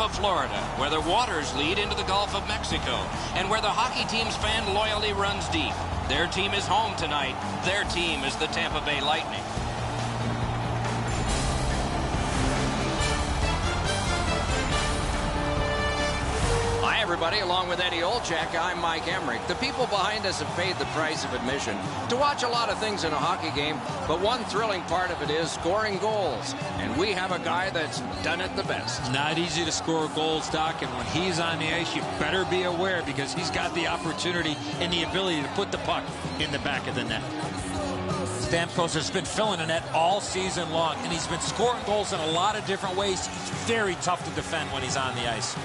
Tampa, Florida, where the waters lead into the Gulf of Mexico, and where the hockey team's fan loyalty runs deep. Their team is home tonight. Their team is the Tampa Bay Lightning. Hi, everybody. Along with Eddie Olczyk, I'm Mike Emmerich. The people behind us have paid the price of admission to watch a lot of things in a hockey game, but one thrilling part of it is scoring goals. And we have a guy that's done it the best. Not easy to score goals, Doc, and when he's on the ice, you better be aware because he's got the opportunity and the ability to put the puck in the back of the net. Stamkos has been filling the net all season long, and he's been scoring goals in a lot of different ways. He's very tough to defend when he's on the ice.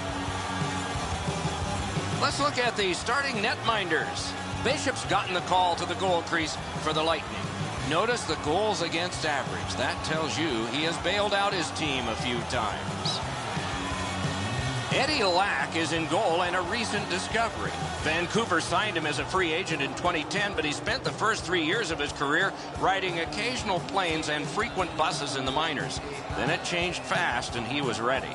Let's look at the starting netminders. Bishop's gotten the call to the goal crease for the Lightning. Notice the goals against average. That tells you he has bailed out his team a few times. Eddie Lack is in goal and a recent discovery. Vancouver signed him as a free agent in 2010, but he spent the first 3 years of his career riding occasional planes and frequent buses in the minors. Then it changed fast, and he was ready.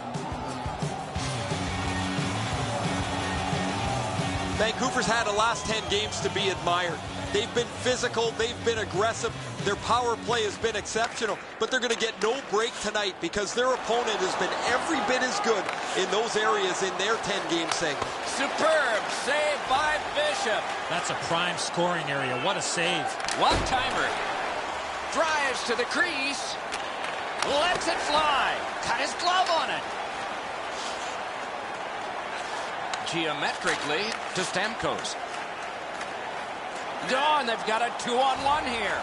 Vancouver's had the last 10 games to be admired. They've been physical, they've been aggressive, their power play has been exceptional, but they're going to get no break tonight because their opponent has been every bit as good in those areas in their 10-game segment. Superb save by Bishop. That's a prime scoring area. What a save. One-timer. Drives to the crease. Lets it fly. Got his glove on it. Geometrically to Stamkos. Dawn, they've got a 2-on-1 here.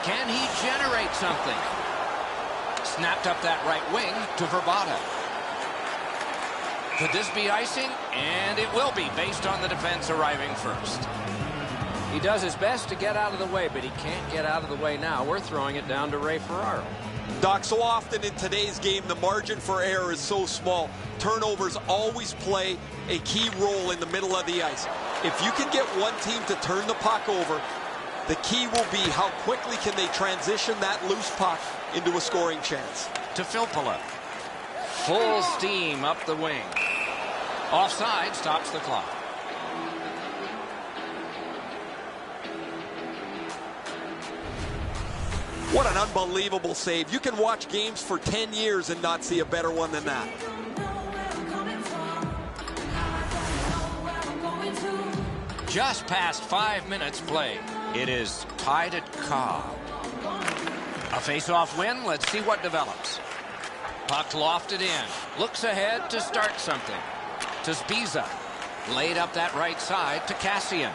Can he generate something? Snapped up that right wing to Verbata. Could this be icing? And it will be, based on the defense arriving first. He does his best to get out of the way, but he can't get out of the way now. We're throwing it down to Ray Ferraro. Doc, so often in today's game, the margin for error is so small. Turnovers always play a key role in the middle of the ice. If you can get one team to turn the puck over, the key will be how quickly can they transition that loose puck into a scoring chance. To Filppula. Full steam up the wing. Offside stops the clock. What an unbelievable save. You can watch games for 10 years and not see a better one than that. Just past 5 minutes played. It is tied at Cobb. A face-off win. Let's see what develops. Puck lofted in. Looks ahead to start something. To Spiza. Laid up that right side to Cassian.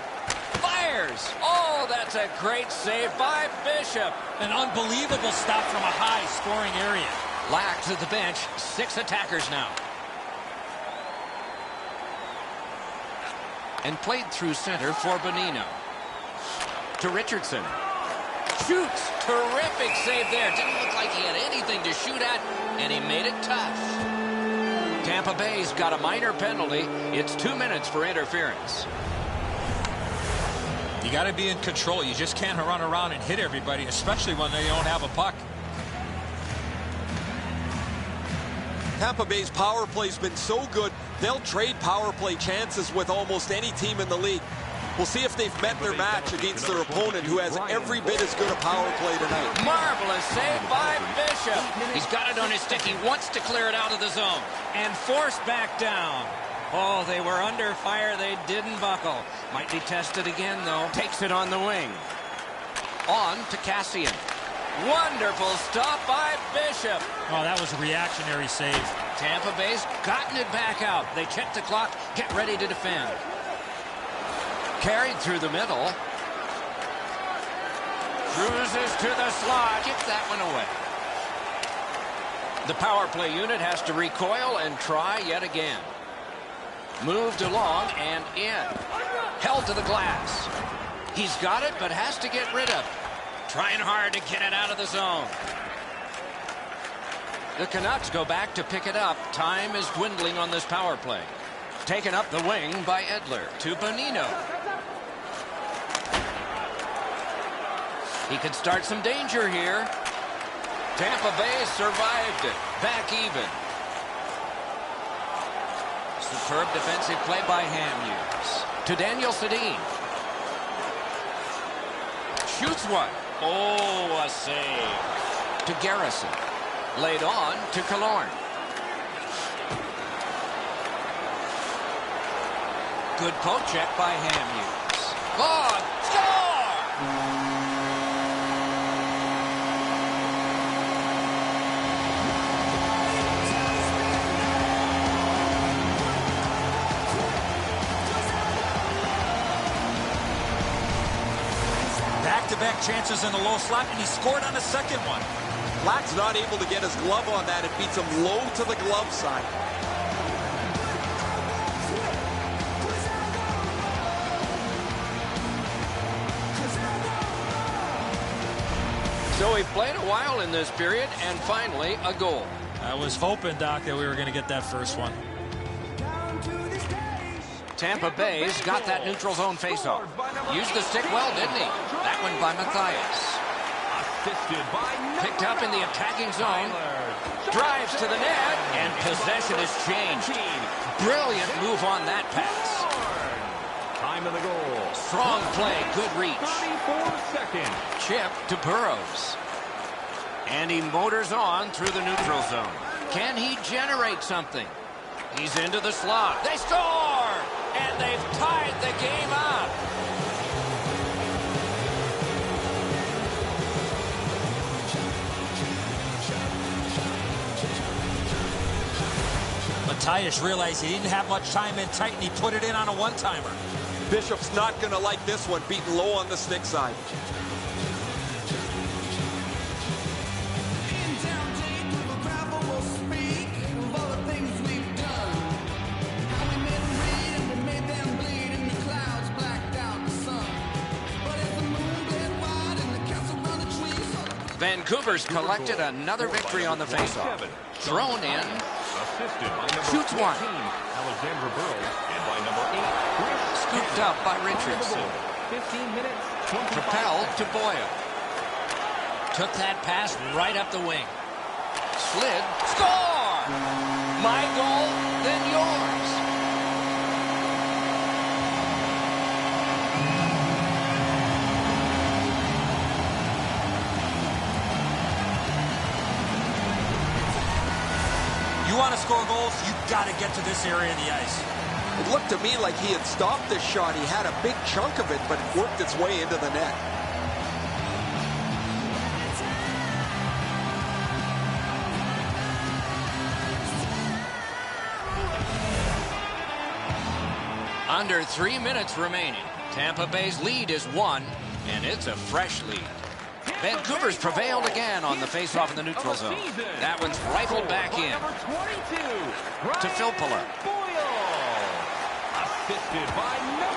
Fires! Oh, that's a great save by Bishop. An unbelievable stop from a high-scoring area. Lack to the bench. 6 attackers now. And played through center for Bonino. To Richardson. Shoots. Terrific save there. Didn't look like he had anything to shoot at, and he made it tough. Tampa Bay's got a minor penalty. It's 2 minutes for interference. You got to be in control. You just can't run around and hit everybody, especially when they don't have a puck. Tampa Bay's power play's been so good, they'll trade power play chances with almost any team in the league. We'll see if they've met their match against their opponent, who has every bit as good a power play tonight. Marvelous save by Bishop. He's got it on his stick. He wants to clear it out of the zone. And forced back down. Oh, they were under fire. They didn't buckle. Might be tested again, though. Takes it on the wing. On to Cassian. Wonderful stop by Bishop. Oh, that was a reactionary save. Tampa Bay's gotten it back out. They check the clock, get ready to defend. Carried through the middle. Cruises to the slot. Gets that one away. The power play unit has to recoil and try yet again. Moved along and in. Held to the glass. He's got it, but has to get rid of it. Trying hard to get it out of the zone. The Canucks go back to pick it up. Time is dwindling on this power play. Taken up the wing by Edler to Bonino. He could start some danger here. Tampa Bay survived it. Back even. Superb defensive play by Hamhuis. To Daniel Sedin. Shoots one. Oh, a save. To Garrison. Laid on to Killorn. Good poke check by Hamhuis. Oh, score! Back-to-back chances in the low slot, and he scored on the second one. Black's not able to get his glove on that. It beats him low to the glove side. So he played a while in this period, and finally a goal. I was hoping, Doc, that we were going to get that first one. Tampa Bay's got that neutral zone faceoff. Used the stick well, didn't he? That one by Matthias. Picked up in the attacking zone. Drives to the net, and possession is changed. Brilliant move on that pass. Time of the goal. Strong play, good reach. 34 seconds. Chip to Burrows. And he motors on through the neutral zone. Can he generate something? He's into the slot. They score! And they've tied the game up. Matthias realized he didn't have much time in tight, and he put it in on a one-timer. Bishop's not going to like this one, beaten low on the stick side. Vancouver's collected another victory on the faceoff. Thrown in. Shoots one. Alexander Burrows, and by number 8, Scooped up by Richardson. 15 minutes, 25 Propelled to seconds. Boyle. Took that pass right up the wing. Slid. Score! My goal, then yours. You want to score goals, you've got to get to this area of the ice. It looked to me like he had stopped this shot. He had a big chunk of it, but it worked its way into the net. Under 3 minutes remaining. Tampa Bay's lead is 1, and it's a fresh lead. Vancouver's prevailed again on the faceoff in the neutral zone. That one's rifled back in. To Filppula.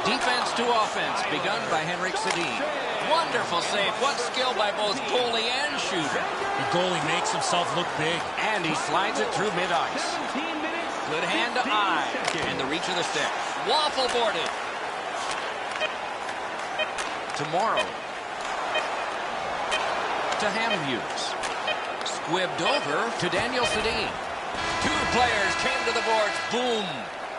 Defense to offense, begun by Henrik Sedin. Wonderful save. What skill by both goalie and shooter. The goalie makes himself look big. And he slides it through mid-ice. Good hand to eye. And the reach of the stick. Waffle boarded. Tomorrow. To Hamhuis. Squibbed over to Daniel Sedin. Two players came to the boards. Boom.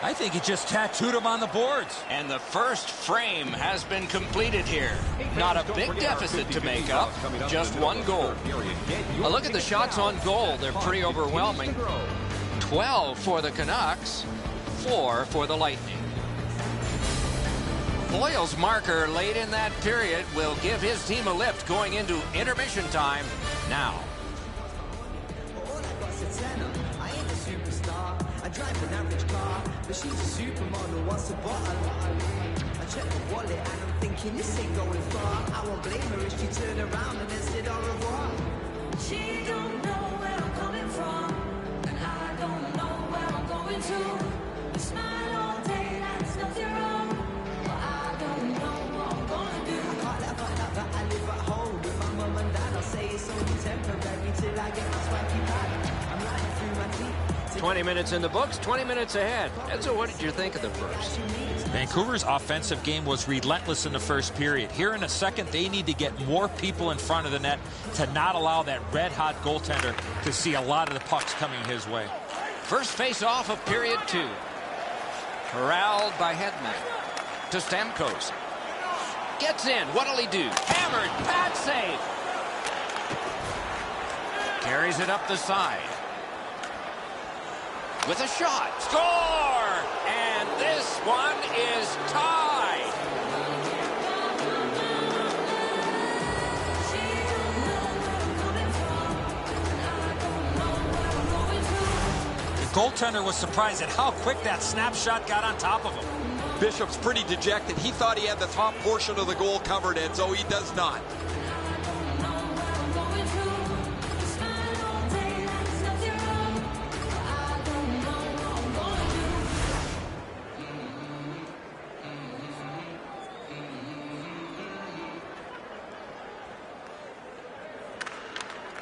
I think he just tattooed him on the boards. And the first frame has been completed here. Not a big deficit to make up. Just one goal. A look at the shots on goal. They're pretty overwhelming. 12 for the Canucks. 4 for the Lightning. Boyle's marker late in that period will give his team a lift going into intermission time now. I drive an average car, but she's a supermodel, wants to buy a lot. I check my wallet and I'm thinking this ain't going far. I won't blame her if she turned around and then said au revoir. She don't know where I'm coming from, and I don't know where I'm going to. We smile all day, that's nothing wrong, but I don't know what I'm gonna do. I can't let that I live at home with my mum and dad. I'll say it's only temporary till I get my swanky pad. I'm lying through my teeth. 20 minutes in the books, 20 minutes ahead. Edzo, what did you think of the first? Vancouver's offensive game was relentless in the first period. Here in the second, they need to get more people in front of the net to not allow that red-hot goaltender to see a lot of the pucks coming his way. First face-off of period 2. Corralled by Hedman. To Stamkos. Gets in. What'll he do? Hammered. Pad save. Carries it up the side. With a shot. Score! And this one is tied. The goaltender was surprised at how quick that snapshot got on top of him. Bishop's pretty dejected. He thought he had the top portion of the goal covered, Enzo. He does not.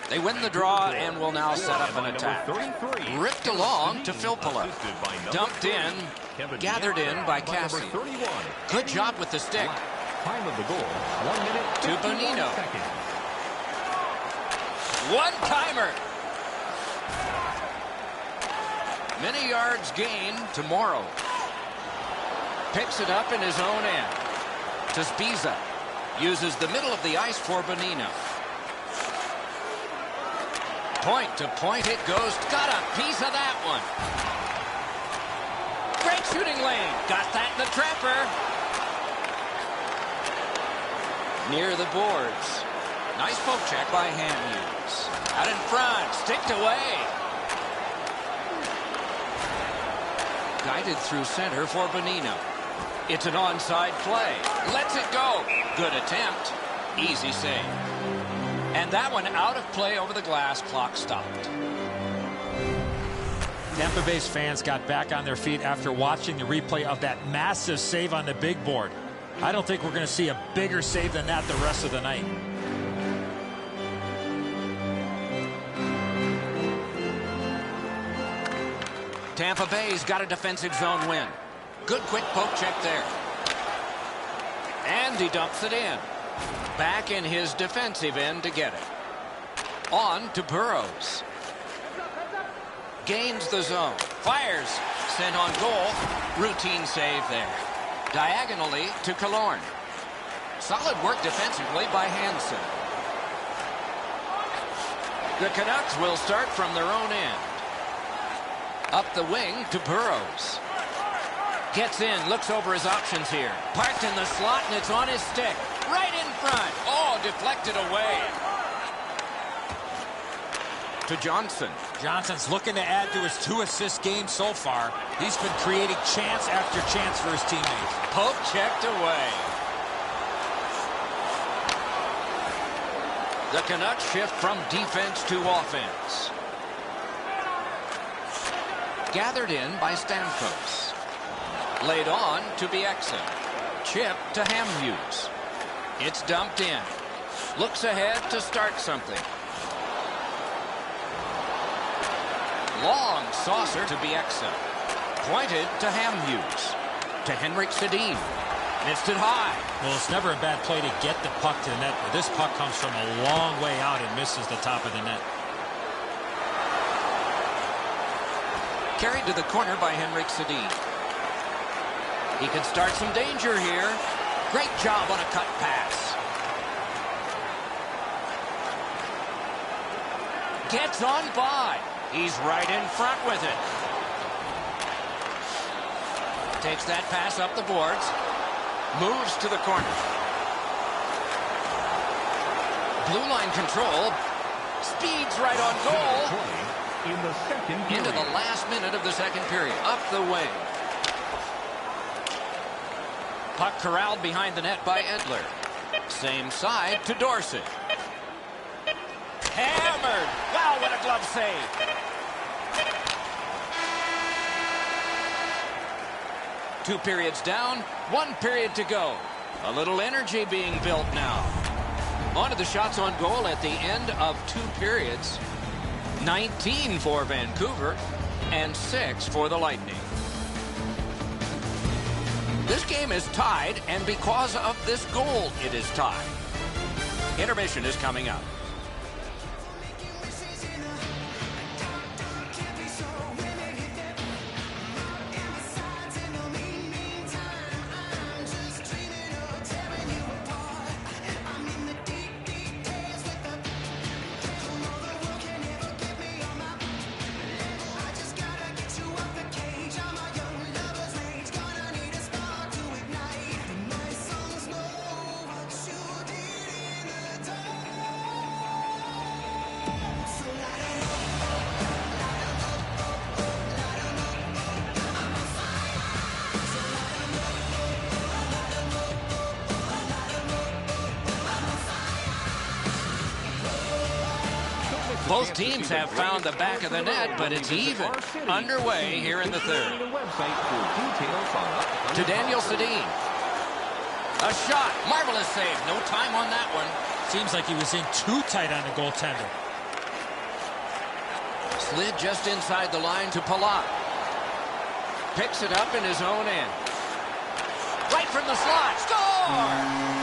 They win the draw and will now set up an attack. Ripped along to Filppula. Dumped in, gathered in by Cassie. Good job with the stick. Time of the goal, 1 minute, To Bonino. seconds. One-timer. Many yards gained to Morrow. Picks it up in his own end. To Spiza. Uses the middle of the ice for Bonino. Point to point it goes. Got a piece of that one. Great shooting lane. Got that in the trapper. Near the boards. Nice poke check by Hamhuis. Out in front. Sticked away. Guided through center for Bonino. It's an onside play. Lets it go. Good attempt. Easy save. And that one out of play over the glass. Clock stopped. Tampa Bay's fans got back on their feet after watching the replay of that massive save on the big board. I don't think we're going to see a bigger save than that the rest of the night. Tampa Bay's got a defensive zone win. Good quick poke check there. And he dumps it in. Back in his defensive end to get it. On to Burrows. Gains the zone. Fires. Sent on goal. Routine save there. Diagonally to Killorn. Solid work defensively by Hansen. The Canucks will start from their own end. Up the wing to Burrows. Gets in, looks over his options here. Parked in the slot, and it's on his stick. Right in front. Oh, deflected away. To Johnson. Johnson's looking to add to his 2-assist game so far. He's been creating chance after chance for his teammates. Poke checked away. The Canucks shift from defense to offense. Gathered in by Stamkos. Laid on to Bieksa. Chip to Hamhuis. It's dumped in. Looks ahead to start something. Long saucer to Bieksa. Pointed to Hamhuis. To Henrik Sedin. Missed it high. Well, it's never a bad play to get the puck to the net, but this puck comes from a long way out and misses the top of the net. Carried to the corner by Henrik Sedin. He can start some danger here. Great job on a cut pass. Gets on by. He's right in front with it. Takes that pass up the boards. Moves to the corner. Blue line control. Speeds right on goal. In the second period. Into the last minute of the second period. Up the wing. Puck corralled behind the net by Edler. Same side to Dorsett. Hammered. Wow, what a glove save. Two periods down, 1 period to go. A little energy being built now. On to the shots on goal at the end of 2 periods. 19 for Vancouver and 6 for the Lightning. This game is tied, and because of this goal, it is tied. Intermission is coming up. Both teams have found the back of the net, but it's even. Underway here in the third. To Daniel Sedin. A shot. Marvelous save. No time on that one. Seems like he was in too tight on the goaltender. Slid just inside the line to Palat. Picks it up in his own end. Right from the slot. Score!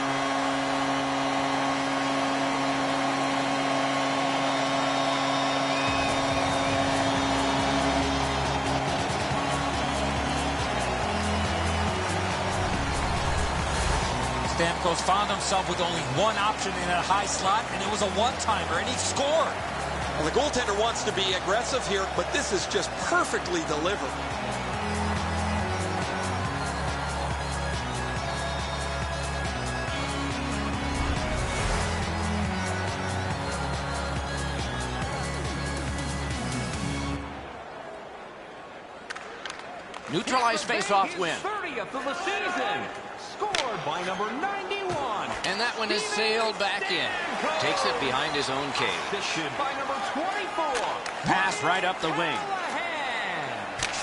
Stamkos found himself with only one option in a high slot, and it was a one-timer, and he scored. Well, the goaltender wants to be aggressive here, but this is just perfectly delivered. Neutralized face-off win. 30th of the season. Scored by number 91. And that one is sailed back in. Takes it behind his own cage. Assisted by number 24. Pass right up the wing.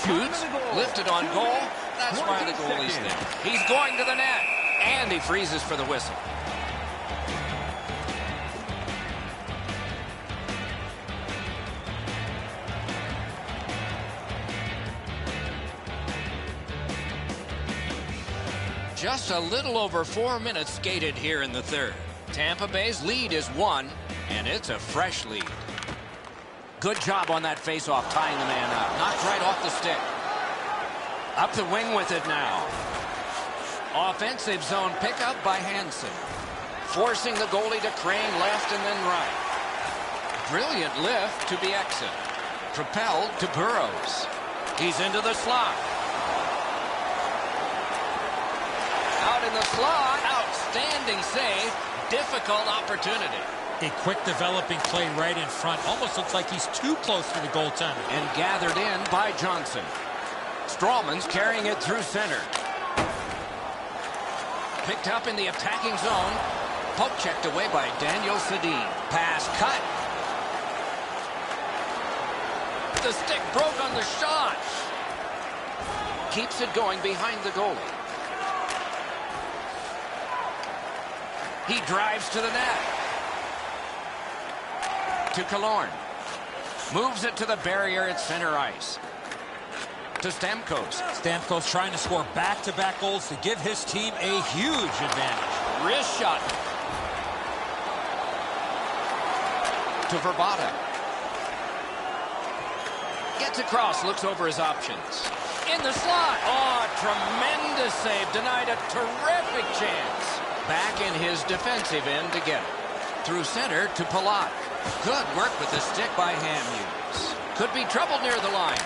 Shoots. Lifted on goal. That's why the goalie's there. He's going to the net. And he freezes for the whistle. Just a little over 4 minutes skated here in the third. Tampa Bay's lead is 1, and it's a fresh lead. Good job on that faceoff, tying the man up. Knocked right off the stick. Up the wing with it now. Offensive zone pickup by Hansen. Forcing the goalie to crane left and then right. Brilliant lift to Bieksa. Propelled to Burrows. He's into the slot. Out in the slot. Outstanding save. Difficult opportunity. A quick developing play right in front. Almost looks like he's too close to the goaltender. And gathered in by Johnson. Strawman's carrying it through center. Picked up in the attacking zone. Poke checked away by Daniel Sedin. Pass cut. The stick broke on the shot. Keeps it going behind the goalie. He drives to the net. To Killorn. Moves it to the barrier at center ice. To Stamkos. Stamkos trying to score back-to-back goals to give his team a huge advantage. Wrist shot. To Verbata. Gets across, looks over his options. In the slot. Oh, tremendous save. Denied a terrific chance. Back in his defensive end to get it. Through center to Palat. Good work with the stick by Hamhuis. Could be trouble near the line.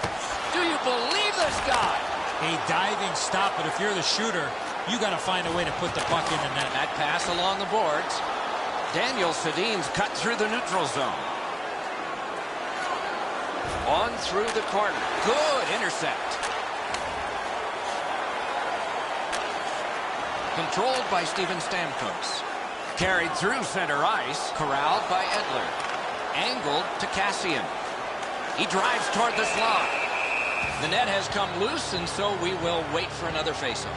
Do you believe this guy? A diving stop, but if you're the shooter, you got to find a way to put the puck in the net. That pass along the boards. Daniel Sedin's cut through the neutral zone. On through the corner. Good intercept. Controlled by Steven Stamkos. Carried through center ice. Corralled by Edler. Angled to Cassian. He drives toward the slot. The net has come loose, and so we will wait for another faceoff.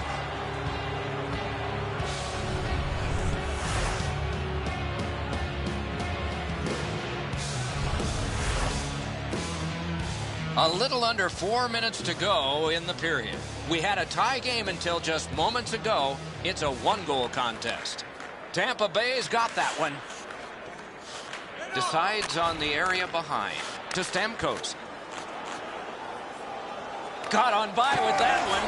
A little under 4 minutes to go in the period. We had a tie game until just moments ago. It's a one-goal contest. Tampa Bay's got that one. Decides on the area behind. To Stamkos. Got on by with that one.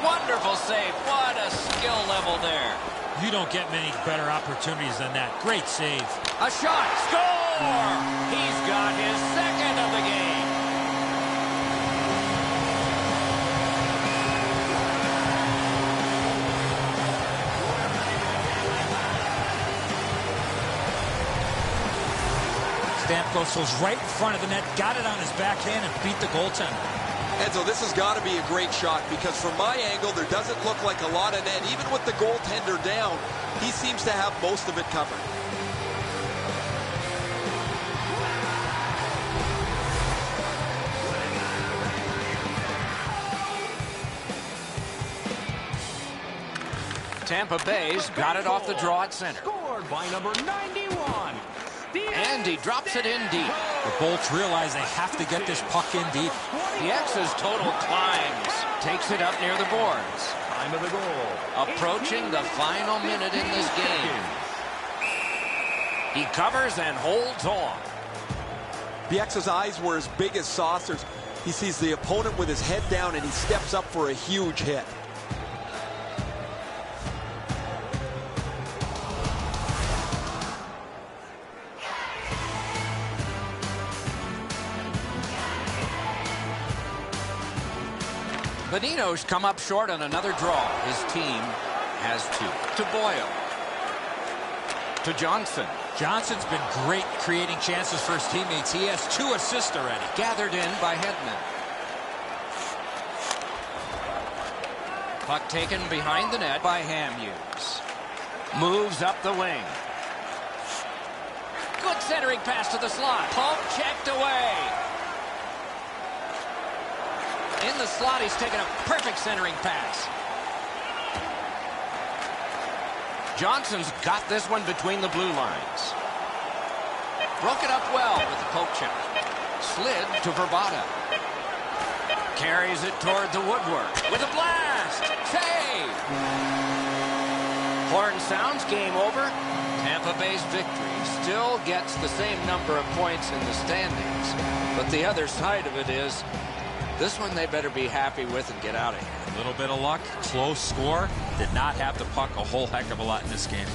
Wonderful save. What a skill level there. You don't get many better opportunities than that. Great save. A shot. Score! He's got his second of the game. Stamkos was right in front of the net, got it on his backhand, and beat the goaltender. Enzo, this has got to be a great shot because from my angle, there doesn't look like a lot of net. Even with the goaltender down, he seems to have most of it covered. Tampa Bay's got it off the draw at center. Scored by number 91. And he drops it in deep. The Bolts realize they have to get this puck in deep. The X's total climbs. Takes it up near the boards. Time of the goal. Approaching the final minute in this game. He covers and holds on. The X's eyes were as big as saucers. He sees the opponent with his head down and he steps up for a huge hit. Bonino's come up short on another draw. His team has 2. To Boyle. To Johnson. Johnson's been great creating chances for his teammates. He has 2 assists already. Gathered in by Hedman. Puck taken behind the net by Hamhuis. Moves up the wing. Good centering pass to the slot. Pump checked away. In the slot, he's taken a perfect centering pass. Johnson's got this one between the blue lines. Broke it up well with the poke check. Slid to Verbata. Carries it toward the woodwork with a blast. Save! Horn sounds, game over. Tampa Bay's victory still gets the same number of points in the standings. But the other side of it is, this one they better be happy with and get out of here. A little bit of luck, close score. Did not have the puck a whole heck of a lot in this game.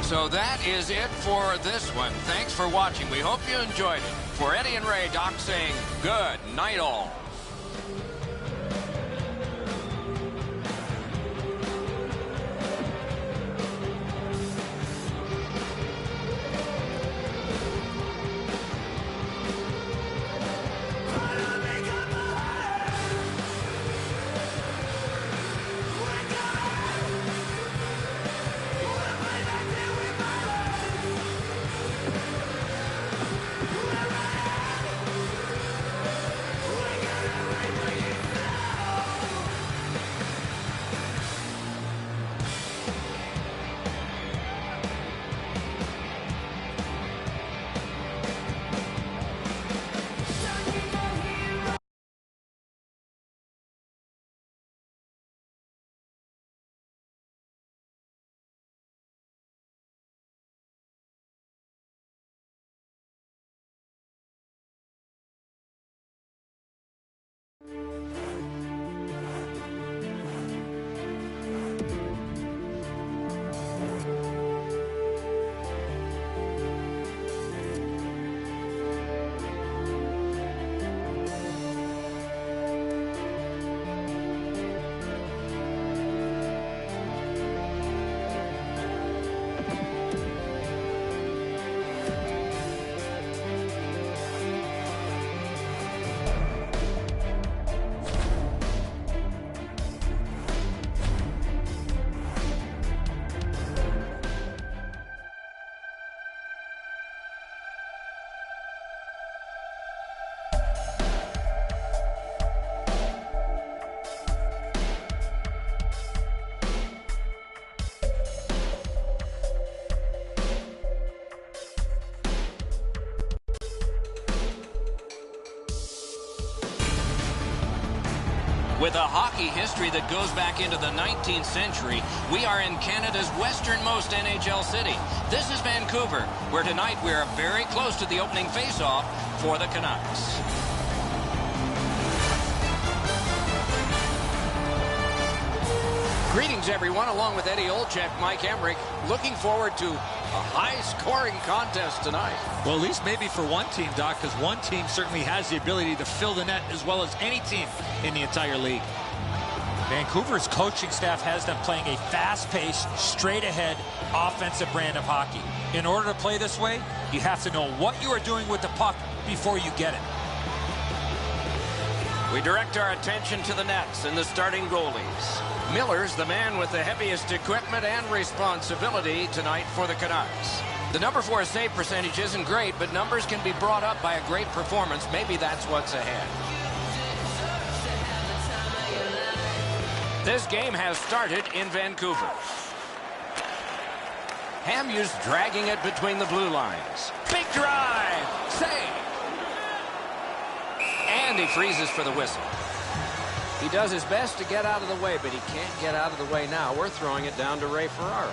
So that is it for this one. Thanks for watching. We hope you enjoyed it. For Eddie and Ray, Doc saying good night all. With a hockey history that goes back into the 19th century, we are in Canada's westernmost NHL city. This is Vancouver, where tonight we are very close to the opening face-off for the Canucks. Greetings, everyone, along with Eddie Olczyk, Mike Emmerich. Looking forward to a high-scoring contest tonight. Well, at least maybe for one team, Doc, because one team certainly has the ability to fill the net as well as any team in the entire league. Vancouver's coaching staff has them playing a fast-paced, straight-ahead, offensive brand of hockey. In order to play this way, you have to know what you are doing with the puck before you get it. We direct our attention to the nets and the starting goalies. Miller's the man with the heaviest equipment and responsibility tonight for the Canucks. The number 4 save percentage isn't great, but numbers can be brought up by a great performance. Maybe that's what's ahead. This game has started in Vancouver. Hamhuis dragging it between the blue lines. Big drive. Save. And he freezes for the whistle. He does his best to get out of the way, but he can't get out of the way now. We're throwing it down to Ray Ferraro.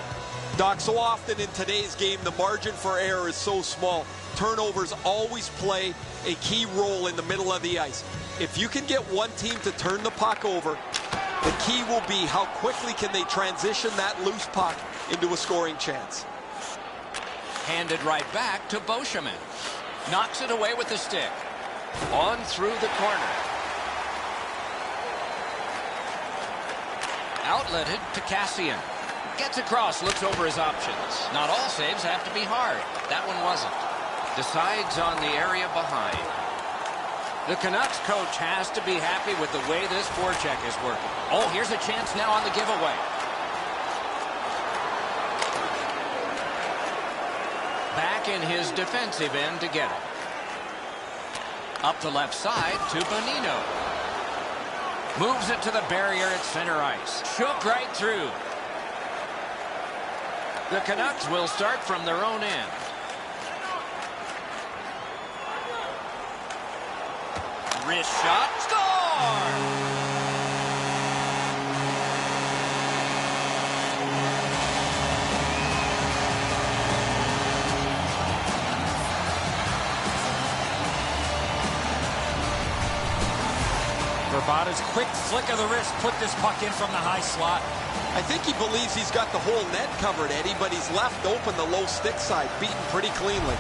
Doc, so often in today's game, the margin for error is so small. Turnovers always play a key role in the middle of the ice. If you can get one team to turn the puck over, the key will be how quickly can they transition that loose puck into a scoring chance. Handed right back to Beauchemin. Knocks it away with the stick. On through the corner. Outletted to Cassian. Gets across, looks over his options. Not all saves have to be hard. That one wasn't. Decides on the area behind. The Canucks coach has to be happy with the way this forecheck is working. Oh, here's a chance now on the giveaway. Back in his defensive end to get it. Up the left side to Bonino. Moves it to the barrier at center ice. Shook right through. The Canucks will start from their own end. Wrist shot. Score! Verbata's quick flick of the wrist put this puck in from the high slot. I think he believes he's got the whole net covered, Eddie, but he's left open the low stick side, beaten pretty cleanly.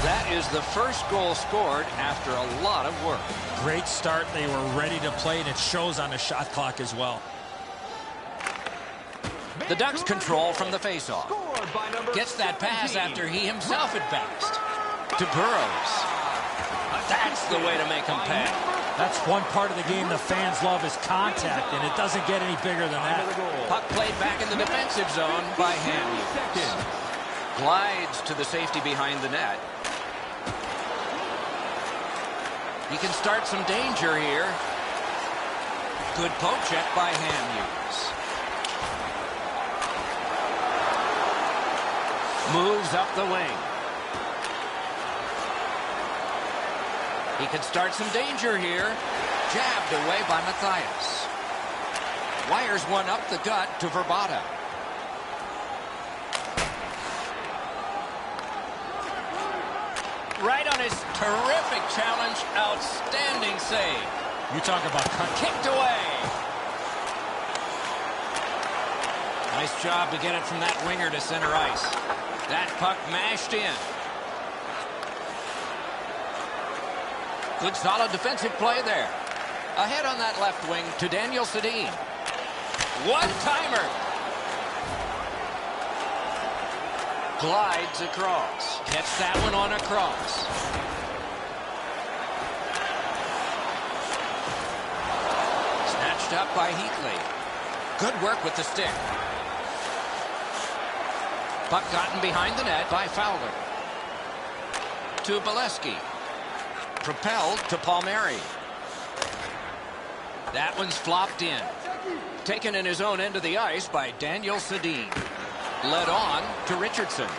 That is the first goal scored after a lot of work. Great start. They were ready to play, and it shows on the shot clock as well. The Ducks control from the faceoff. Gets that pass after he himself advanced. To Burrows. That's the way to make him pay. That's one part of the game the fans love is contact, and it doesn't get any bigger than that. Puck played back in the defensive zone by Hamhuis. Glides to the safety behind the net. He can start some danger here. Good poke check by Hamhuis. Moves up the wing. He can start some danger here. Jabbed away by Mathias. Wires one up the gut to Verbata. Right on his terrific challenge. Outstanding save. You talk about cut. Kicked away. Nice job to get it from that winger to center ice. That puck mashed in. Good solid defensive play there. Ahead on that left wing to Daniel Sedin. One-timer. Glides across. Gets that one on across. Snatched up by Heatley. Good work with the stick. Puck gotten behind the net by Fowler. To Bolesky. Propelled to Palmieri. That one's flopped in. Taken in his own end of the ice by Daniel Sedin. Led on to Richardson.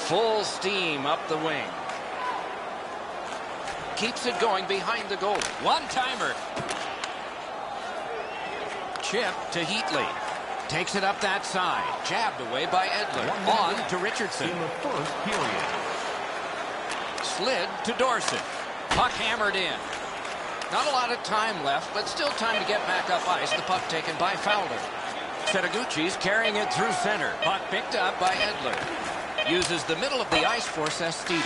Full steam up the wing. Keeps it going behind the goal. One-timer. Chip to Heatley. Takes it up that side. Jabbed away by Edler. On to Richardson. In the first period. Slid to Dorsett. Puck hammered in. Not a lot of time left, but still time to get back up ice. The puck taken by Fowler. Setaguchi's carrying it through center. Puck picked up by Edler. Uses the middle of the ice for Sestito.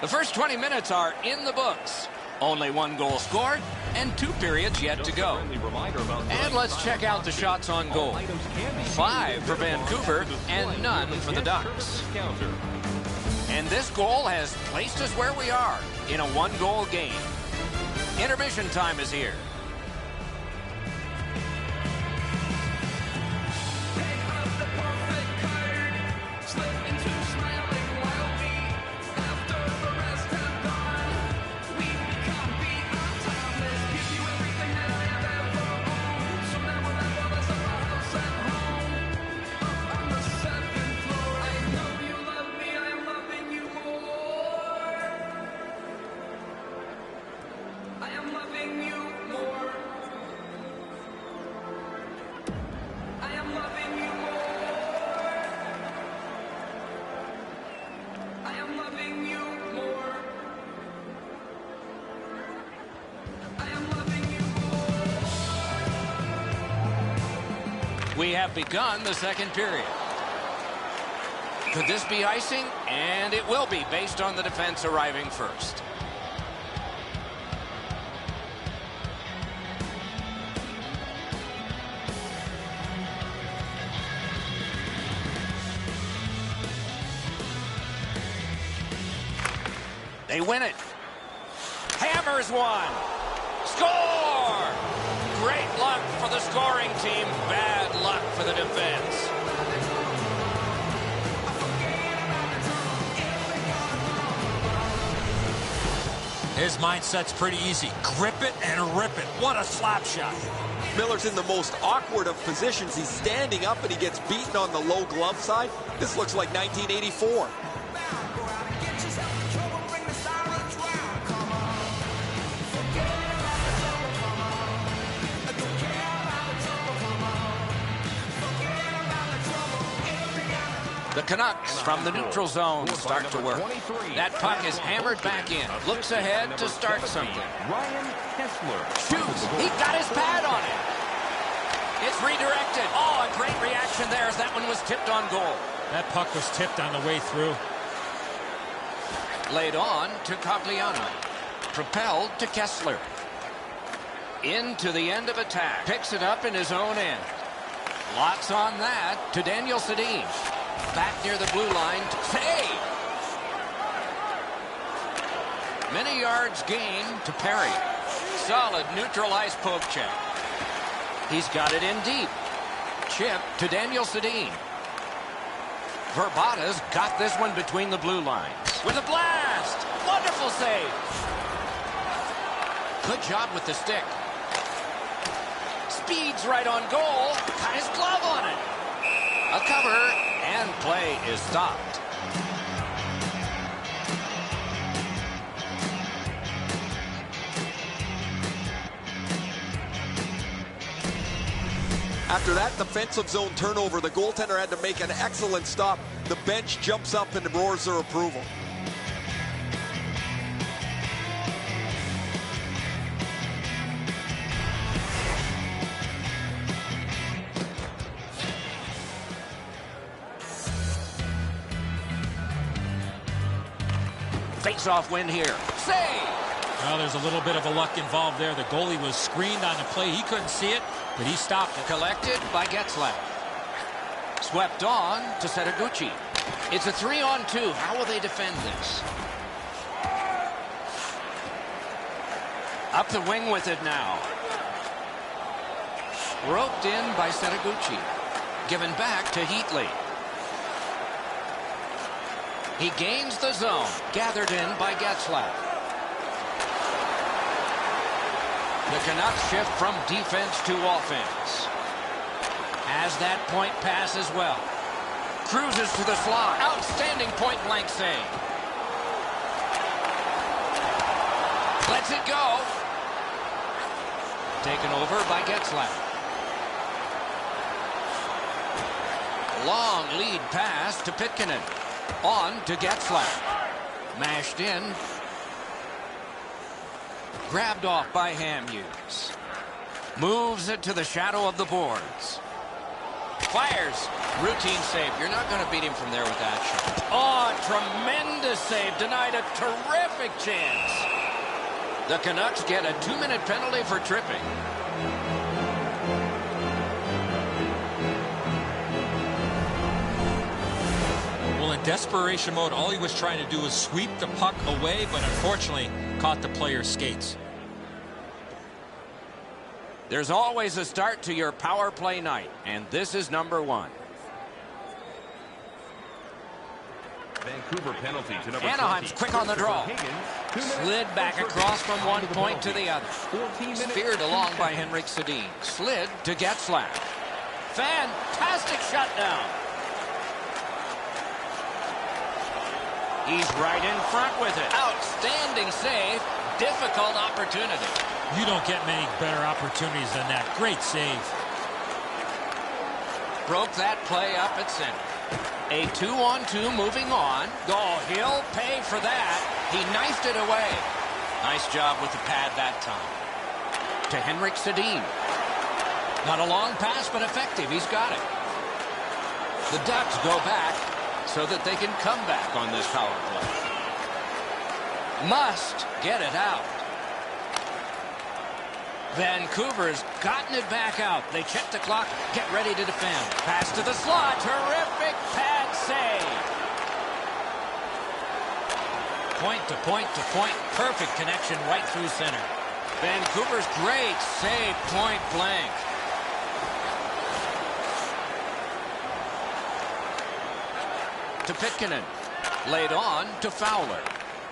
The first 20 minutes are in the books. Only one goal scored and 2 periods yet to go. And let's check out the shots on goal. 5 for Vancouver and none for the Ducks. And this goal has placed us where we are in a 1-goal game. Intermission time is here. We have begun the second period. Could this be icing? And it will be, based on the defense arriving first. They win it. Hammers one. Score! Great luck for the scoring team. Bad luck for the defense. His mindset's pretty easy. Grip it and rip it. What a slap shot. Miller's in the most awkward of positions. He's standing up and he gets beaten on the low glove side. This looks like 1984. The Canucks from the neutral zone start to work. That puck is hammered back in. Looks ahead to start something. Shoots. He got his pad on it. It's redirected. Oh, a great reaction there as that one was tipped on goal. That puck was tipped on the way through. Laid on to Cogliano. Propelled to Kessler. Into the end of attack. Picks it up in his own end. Lots on that to Daniel Sedin. Back near the blue line. Save! Many yards gained to Perry. Solid neutral ice poke check. He's got it in deep. Chip to Daniel Sedin. Verbata's got this one between the blue lines. With a blast! Wonderful save! Good job with the stick. Speeds right on goal. Got his glove on it. A cover, and play is stopped. After that defensive zone turnover, the goaltender had to make an excellent stop. The bench jumps up and roars their approval. Face-off win here. Save! Well, there's a little bit of a luck involved there. The goalie was screened on the play. He couldn't see it, but he stopped it. Collected by Getzlaff. Swept on to Setaguchi. It's a 3-on-2. How will they defend this? Up the wing with it now. Roped in by Setaguchi. Given back to Heatley. He gains the zone. Gathered in by Getzlaff. The Canucks shift from defense to offense. Has that point pass as well. Cruises to the slot. Outstanding point-blank save. Lets it go. Taken over by Getzlaff. Long lead pass to Pitkanen. On to Getzlaff. Mashed in. Grabbed off by Hamhuis. Moves it to the shadow of the boards. Fires. Routine save. You're not going to beat him from there with that shot. Oh, tremendous save. Denied a terrific chance. The Canucks get a 2-minute penalty for tripping. Well, in desperation mode, all he was trying to do was sweep the puck away, but unfortunately caught the player's skates. There's always a start to your power play night, and this is number 1. Vancouver penalty to number Anaheim's 20. quick on the draw. Slid back across from one point to the other. Speared along by Henrik Sedin. Slid to Getzlaff. Fantastic shutdown. He's right in front with it. Outstanding save. Difficult opportunity. You don't get many better opportunities than that. Great save. Broke that play up at center. A 2-on-2 moving on. Oh, he'll pay for that. He knifed it away. Nice job with the pad that time. To Henrik Sedin. Not a long pass, but effective. He's got it. The Ducks go back so that they can come back on this power play. Must get it out. Vancouver's gotten it back out. They check the clock, get ready to defend. Pass to the slot. Terrific pad save. Point to point to point. Perfect connection right through center. Vancouver's great save, point blank. To Pitkanen. Laid on to Fowler.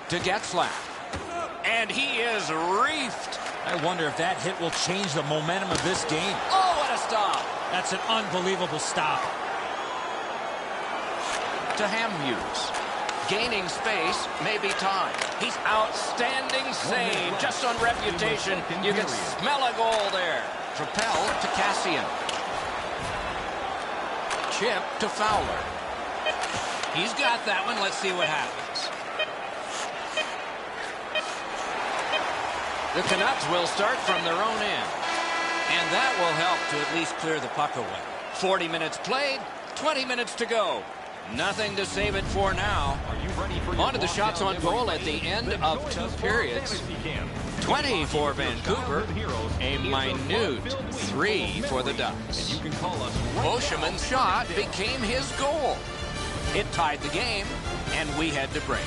To Getzlaf. And he is reefed. I wonder if that hit will change the momentum of this game. Oh, what a stop. That's an unbelievable stop. To Hamhuis. Gaining space, maybe time. He's outstanding save. Just on reputation, you can smell a goal there. Propel to Cassian. Chip to Fowler. He's got that one. Let's see what happens. The Canucks will start from their own end. And that will help to at least clear the puck away. 40 minutes played, 20 minutes to go. Nothing to save it for now. On to the shots on goal at the end of 2 periods. 20 for Vancouver, a minute 3 for the Ducks. Oshman's shot became his goal. It tied the game, and we had to break.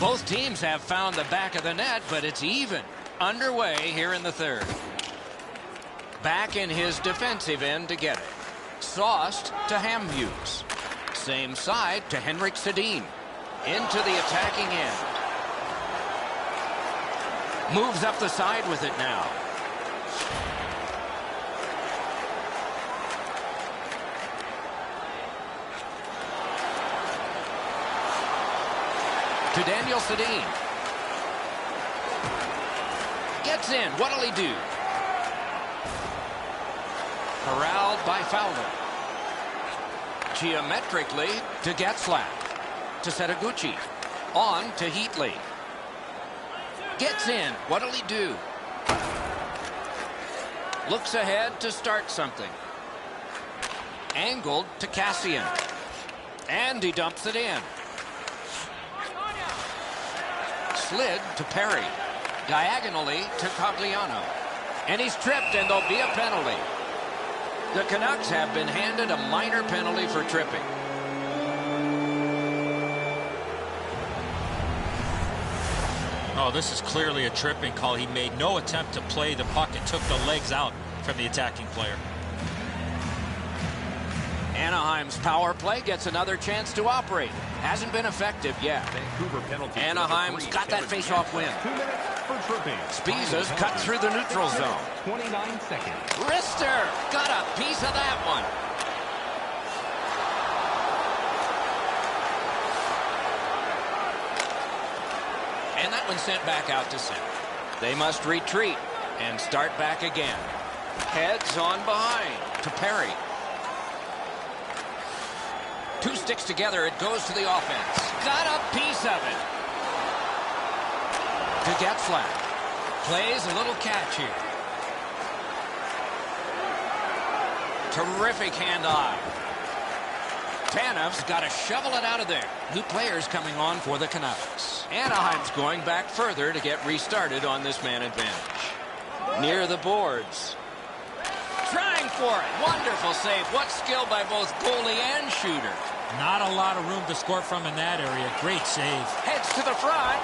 Both teams have found the back of the net, but it's even. Underway here in the third. Back in his defensive end to get it. Sauced to Hamhuis. Same side to Henrik Sedin. Into the attacking end. Moves up the side with it now. To Daniel Sedin. Gets in. What'll he do? Corralled by Fowler. Geometrically to Getzlaf. To Setaguchi. On to Heatley. Gets in. What'll he do? Looks ahead to start something. Angled to Cassian. And he dumps it in. Slid to Perry. Diagonally to Cogliano. And he's tripped, and there'll be a penalty. The Canucks have been handed a minor penalty for tripping. Oh, this is clearly a tripping call. He made no attempt to play the puck and took the legs out from the attacking player. Anaheim's power play gets another chance to operate. Hasn't been effective yet. Anaheim's got that face-off win. 2 minutes for tripping. Spiza's cut through the neutral zone. 29 seconds. Rister got a piece of that one. And that one sent back out to center. They must retreat and start back again. Heads on behind to Perry. 2 sticks together, it goes to the offense. Got a piece of it. To Getzlaf. Plays a little catch here. Terrific hand-eye. Tanev's got to shovel it out of there. New players coming on for the Canucks. Anaheim's going back further to get restarted on this man advantage. Near the boards. Trying for it. Wonderful save. What skill by both goalie and shooter. Not a lot of room to score from in that area. Great save. Heads to the front.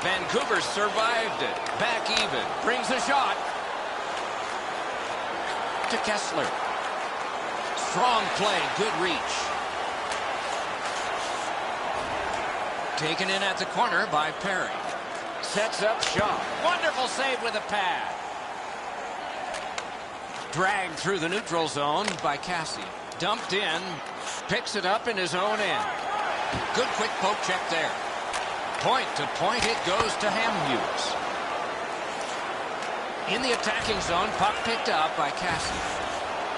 Vancouver survived it. Back even. Brings a shot. to Kessler. Strong play, good reach. Taken in at the corner by Perry. Sets up shot. Wonderful save with a pad. Dragged through the neutral zone by Cassie. Dumped in. Picks it up in his own end. Good quick poke check there. Point to point it goes to Hamhuis. In the attacking zone, puck picked up by Cassie.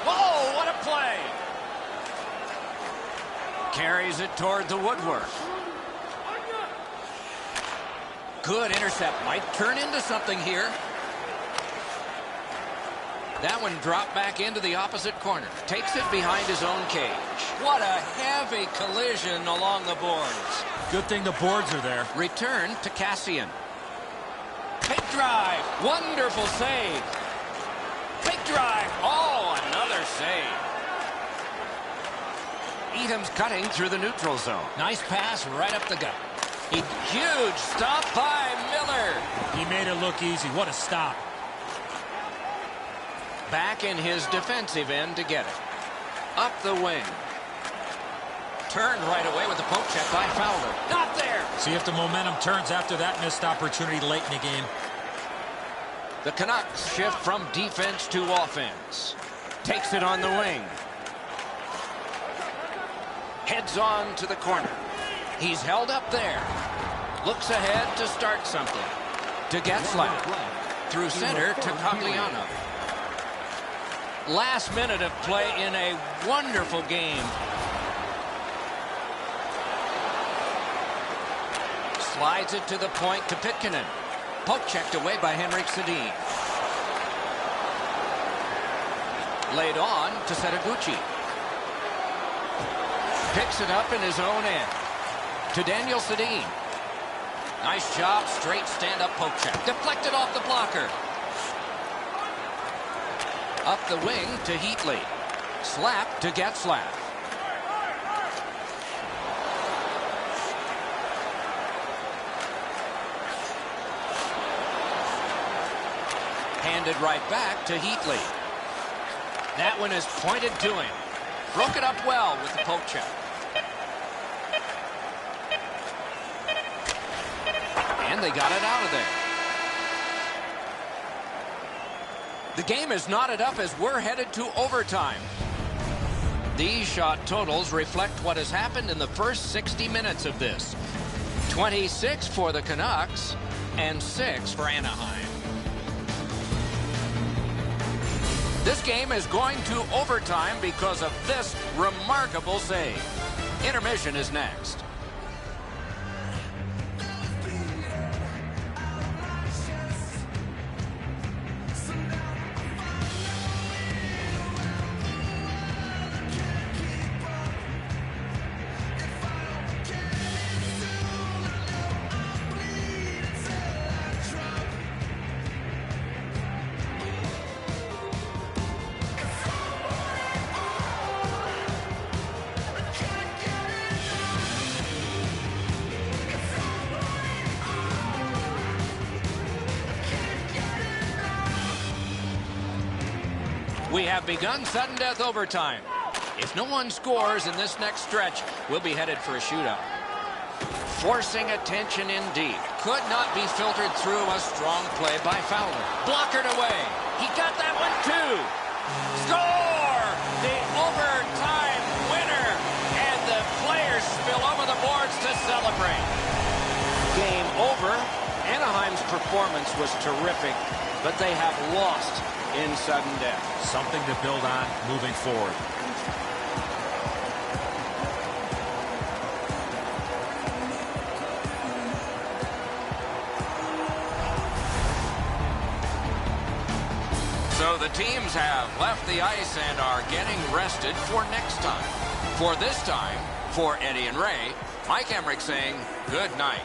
Whoa, what a play! Carries it toward the woodwork. Good intercept. Might turn into something here. That one dropped back into the opposite corner. Takes it behind his own cage. What a heavy collision along the boards. Good thing the boards are there. Return to Cassian. Big drive. Wonderful save. Big drive. Oh, another save. Edom's cutting through the neutral zone. Nice pass right up the gut. A huge stop by Miller. He made it look easy. What a stop. Back in his defensive end to get it. Up the wing. Turned right away with the poke check by Fowler. Not there. See if the momentum turns after that missed opportunity late in the game. The Canucks shift from defense to offense. Takes it on the wing. Heads on to the corner. He's held up there. Looks ahead to start something. To Getzlaff. Through center to Cogliano. Last minute of play in a wonderful game. Slides it to the point to Pitkanen. Poke checked away by Henrik Sedin. Laid on to Setaguchi. Picks it up in his own end. To Daniel Sedin. Nice job, straight stand-up poke check. Deflected off the blocker. Up the wing to Heatley. Slap to Getzlaff. Handed right back to Heatley. That one is pointed to him. Broke it up well with the poke check. And they got it out of there. The game is knotted up as we're headed to overtime. These shot totals reflect what has happened in the first 60 minutes of this. 26 for the Canucks and 6 for Anaheim. This game is going to overtime because of this remarkable save. Intermission is next. We have begun sudden death overtime. If no one scores in this next stretch, we'll be headed for a shootout. Forcing attention indeed. Could not be filtered through a strong play by Fowler. Blockered away. He got that one too. Score! The overtime winner. And the players spill over the boards to celebrate. Game over. Anaheim's performance was terrific, but they have lost in sudden death. Something to build on moving forward. So the teams have left the ice and are getting rested for next time. For this time, for Eddie and Ray, Mike Emmerich saying good night.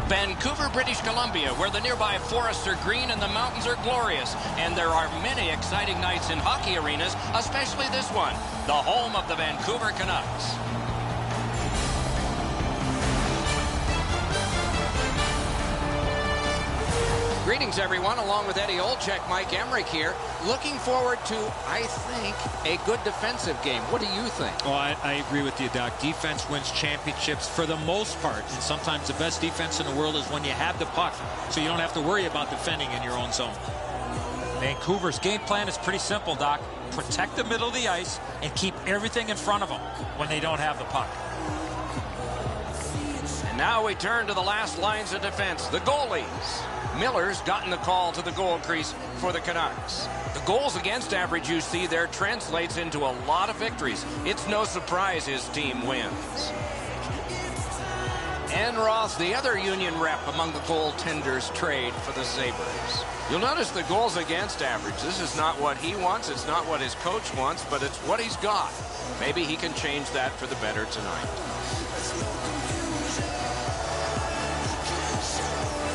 Vancouver, British Columbia, where the nearby forests are green and the mountains are glorious. And there are many exciting nights in hockey arenas, especially this one, the home of the Vancouver Canucks. Greetings, everyone. Along with Eddie Olczyk, Mike Emrick here. Looking forward to, I think, a good defensive game. What do you think? Oh, I agree with you, Doc. Defense wins championships for the most part. And sometimes the best defense in the world is when you have the puck, so you don't have to worry about defending in your own zone. Vancouver's game plan is pretty simple, Doc. Protect the middle of the ice and keep everything in front of them when they don't have the puck. And now we turn to the last lines of defense, the goalies. Miller's gotten the call to the goal crease for the Canucks. The goals against average you see there translates into a lot of victories. It's no surprise his team wins. And Ross, the other Union rep among the goaltenders, trade for the Sabres. You'll notice the goals against average. This is not what he wants. It's not what his coach wants, but it's what he's got. Maybe he can change that for the better tonight.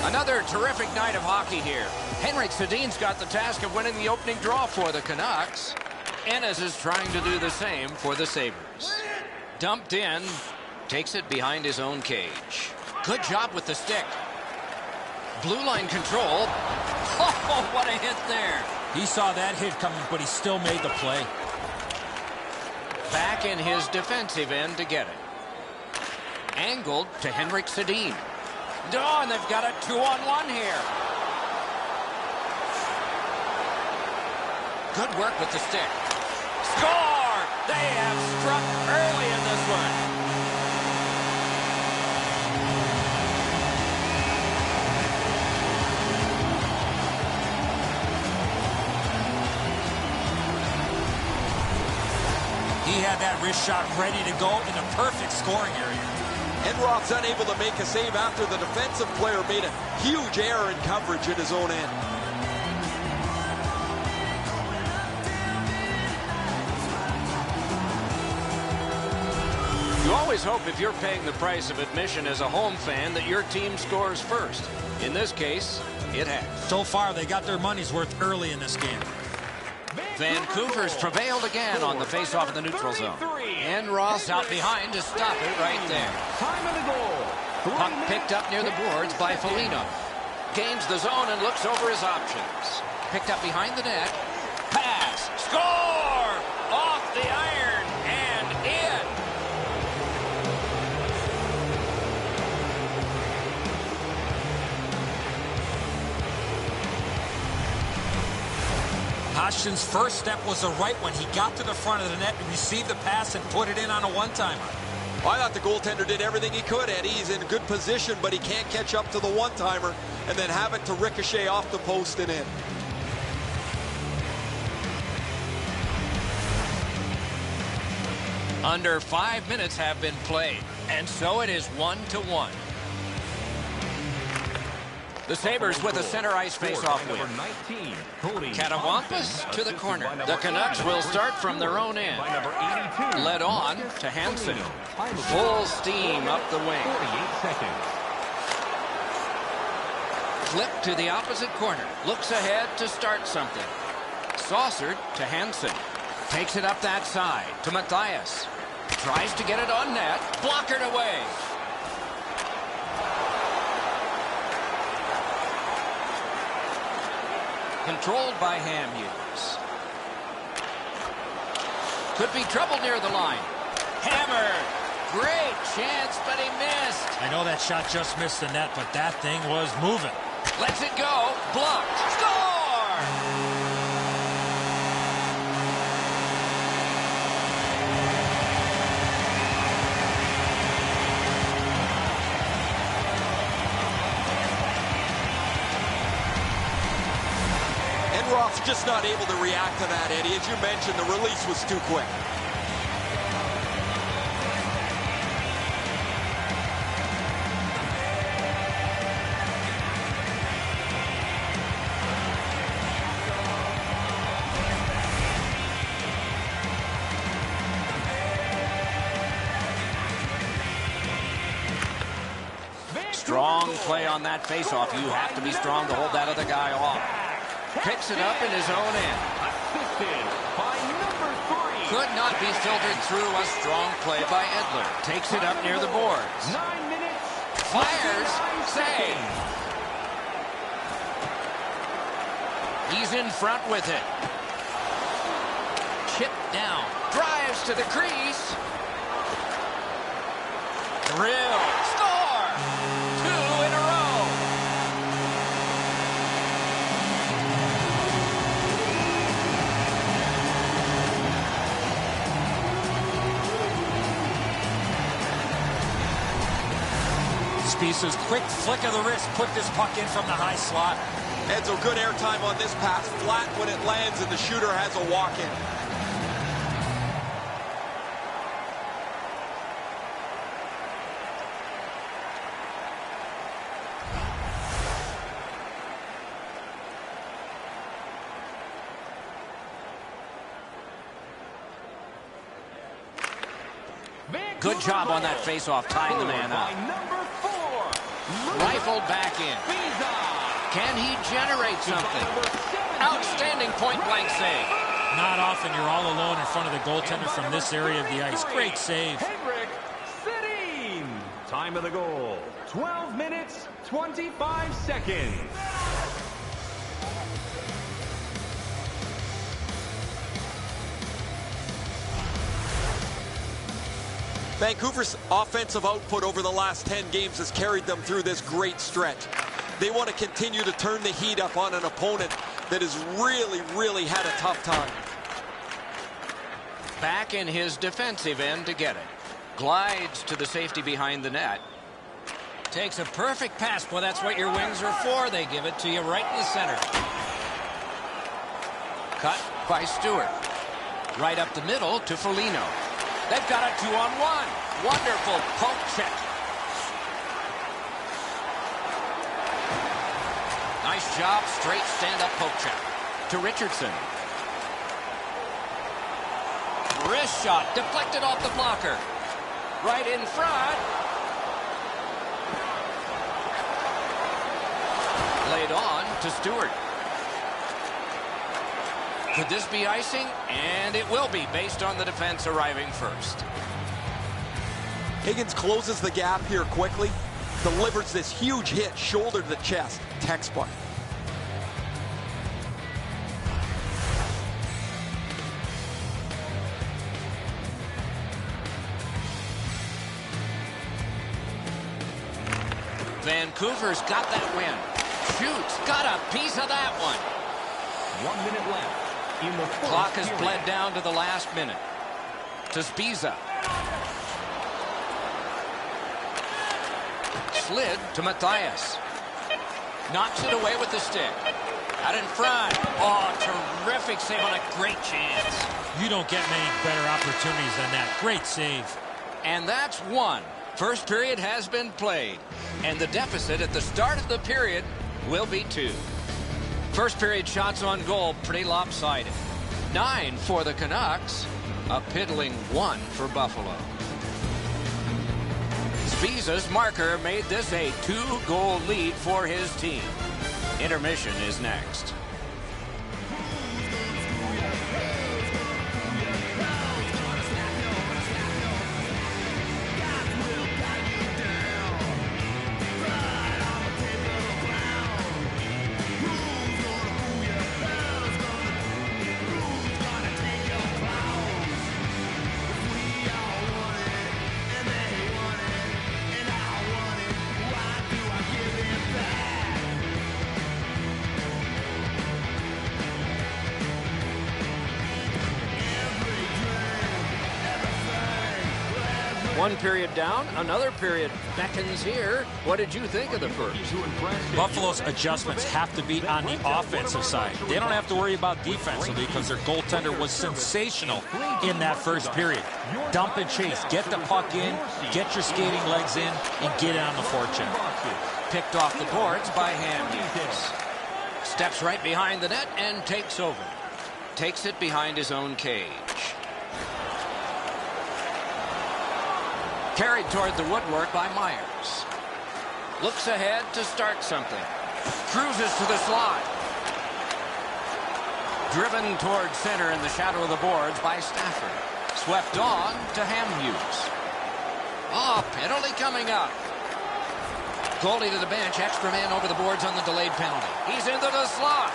Another terrific night of hockey here. Henrik Sedin's got the task of winning the opening draw for the Canucks. Ennis is trying to do the same for the Sabres. Dumped in, takes it behind his own cage. Good job with the stick. Blue line control. Oh, what a hit there. He saw that hit coming, but he still made the play. Back in his defensive end to get it. Angled to Henrik Sedin. Oh, and they've got a 2-on-1 here. Good work with the stick. Score! They have struck early in this one. He had that wrist shot ready to go in the perfect scoring area. Enroth's unable to make a save after the defensive player made a huge error in coverage in his own end. You always hope if you're paying the price of admission as a home fan that your team scores first. In this case, it has. So far, they got their money's worth early in this game. Vancouver's prevailed again on the face-off in the neutral zone. And Ross out behind to stop it right there. Time of the goal. Puck picked up near the boards by Foligno. Gains the zone and looks over his options. Picked up behind the net. Pass. Score! Off the iron and in. Hodgson's first step was the right one. He got to the front of the net and received the pass and put it in on a one-timer. I thought the goaltender did everything he could, Eddie. He's in good position, but he can't catch up to the one-timer and then have it to ricochet off the post and in. Under 5 minutes have been played, and so it is 1-1. The Sabres with a center ice face-off win. Catawampas to the corner. The Canucks will start from their own end. Led on to Hansen. Full steam up the wing. Flip to the opposite corner. Looks ahead to start something. Saucered to Hansen. Takes it up that side to Matthias. Tries to get it on net. Blockered away. Controlled by Hamhuis. Could be trouble near the line. Hammer. Great chance, but he missed. I know that shot just missed the net, but that thing was moving. Lets it go. Blocked. Score! Roth's just not able to react to that, Eddie. As you mentioned, the release was too quick. Strong play on that faceoff. You have to be strong to hold that other guy off. Picks it up in his own end. Assisted by number 3. Could not be filtered through. A strong play by Edler. Takes it up near the boards. 9 minutes. Fires. 29 Save. seconds. He's in front with it. Chip down. Drives to the crease. Drill. Score. 2 in a row. Spisa's quick flick of the wrist put this puck in from the high slot. Edzo, good airtime on this pass. Flat when it lands, and the shooter has a walk-in. Good job on that faceoff, tying the man up. By number 4. Rifled back in. Can he generate something? Outstanding point-blank save. Not often you're all alone in front of the goaltender from this area of the ice. Great save. Henrik Sedin. Time of the goal, 12 minutes, 25 seconds. Vancouver's offensive output over the last 10 games has carried them through this great stretch. They want to continue to turn the heat up on an opponent that has really had a tough time. Back in his defensive end to get it. Glides to the safety behind the net. Takes a perfect pass. Well, that's what your wings are for. They give it to you right in the center. Cut by Stewart. Right up the middle to Foligno. They've got a 2-on-1. Wonderful poke check. Nice job, straight stand-up poke check. To Richardson. Wrist shot, deflected off the blocker. Right in front. Laid on to Stewart. Could this be icing? And it will be, based on the defense arriving first. Higgins closes the gap here quickly. Delivers this huge hit, shoulder to the chest. Textbook. Vancouver's got that win. Shoots, got a piece of that one. 1 minute left in the first Clock has period. bled down to the last minute. To Spiza. Slid to Matthias. Knocks it away with the stick. Out in front. Oh, terrific save on a great chance. You don't get many better opportunities than that. Great save. And that's one. First period has been played. And the deficit at the start of the period will be 2. First period shots on goal, pretty lopsided. 9 for the Canucks. A piddling 1 for Buffalo. Spiza's marker made this a 2-goal lead for his team. Intermission is next. One period down, another period beckons here. What did you think of the first? Buffalo's adjustments have to be on the offensive side. They don't have to worry about defensively because their goaltender was sensational in that first period. Dump and chase, get the puck in, get your skating legs in, and get it on the forecheck. Picked off the boards by Hamhuis. Steps right behind the net and takes over. Takes it behind his own cage. Carried toward the woodwork by Myers. Looks ahead to start something. Cruises to the slot. Driven towards center in the shadow of the boards by Stafford. Swept on to Hamhuis. Oh, penalty coming up. Goalie to the bench. Extra man over the boards on the delayed penalty. He's into the slot.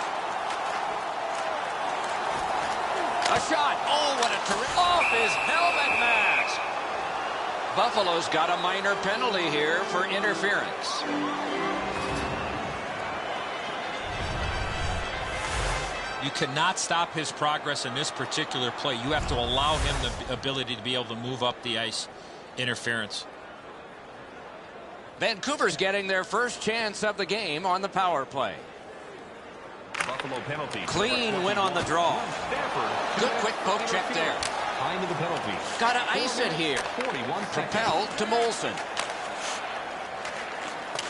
A shot. Oh, what a terrific. Off his helmet mask. Buffalo's got a minor penalty here for interference. You cannot stop his progress in this particular play. You have to allow him the ability to be able to move up the ice. Interference. Vancouver's getting their first chance of the game on the power play. Buffalo penalty. Clean win on the draw. Good quick poke check there. Time of the penalty. Got to ice it here. 41 Propelled to Molson.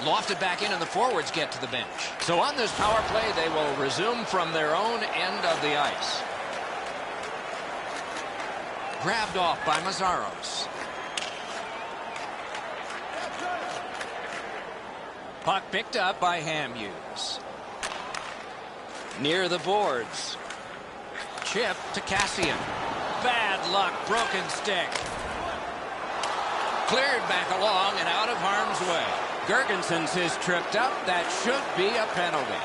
Lofted back in and the forwards get to the bench. So on this power play, they will resume from their own end of the ice. Grabbed off by Mazzaros. Puck picked up by Hamhuis. Near the boards. Chip to Cassian. Bad luck, broken stick. Cleared back along and out of harm's way. Gergensons is tripped up. That should be a penalty.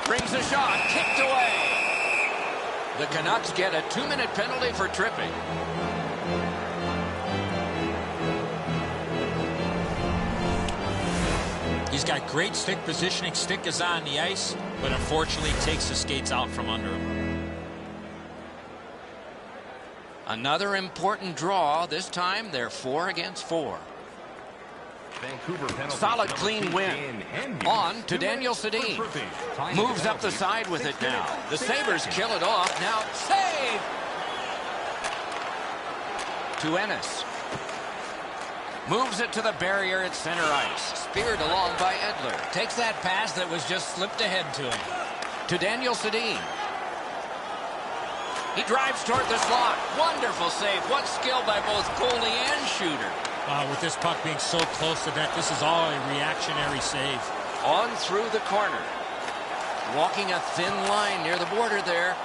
Brings a shot, kicked away. The Canucks get a 2-minute penalty for tripping. He's got great stick positioning. Stick is on the ice, but unfortunately takes the skates out from under him. Another important draw. This time they're 4 against 4. Vancouver penalty. Solid clean win. On to Daniel Sedin. Moves up the side with it now. The Sabres kill it off. Now save! To Ennis. Moves it to the barrier at center ice. Speared along by Edler. Takes that pass that was just slipped ahead to him. To Daniel Sedin. He drives toward the slot. Wonderful save. What skill by both goalie and shooter. With this puck being so close to net, this is all a reactionary save. On through the corner. Walking a thin line near the border there.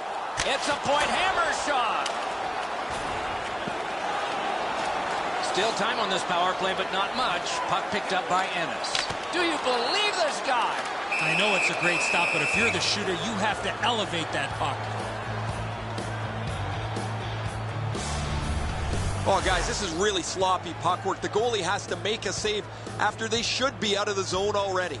It's a point hammer shot. Still time on this power play, but not much. Puck picked up by Ennis. Do you believe this guy? I know it's a great stop, but if you're the shooter, you have to elevate that puck. Oh, guys, this is really sloppy puck work. The goalie has to make a save after they should be out of the zone already.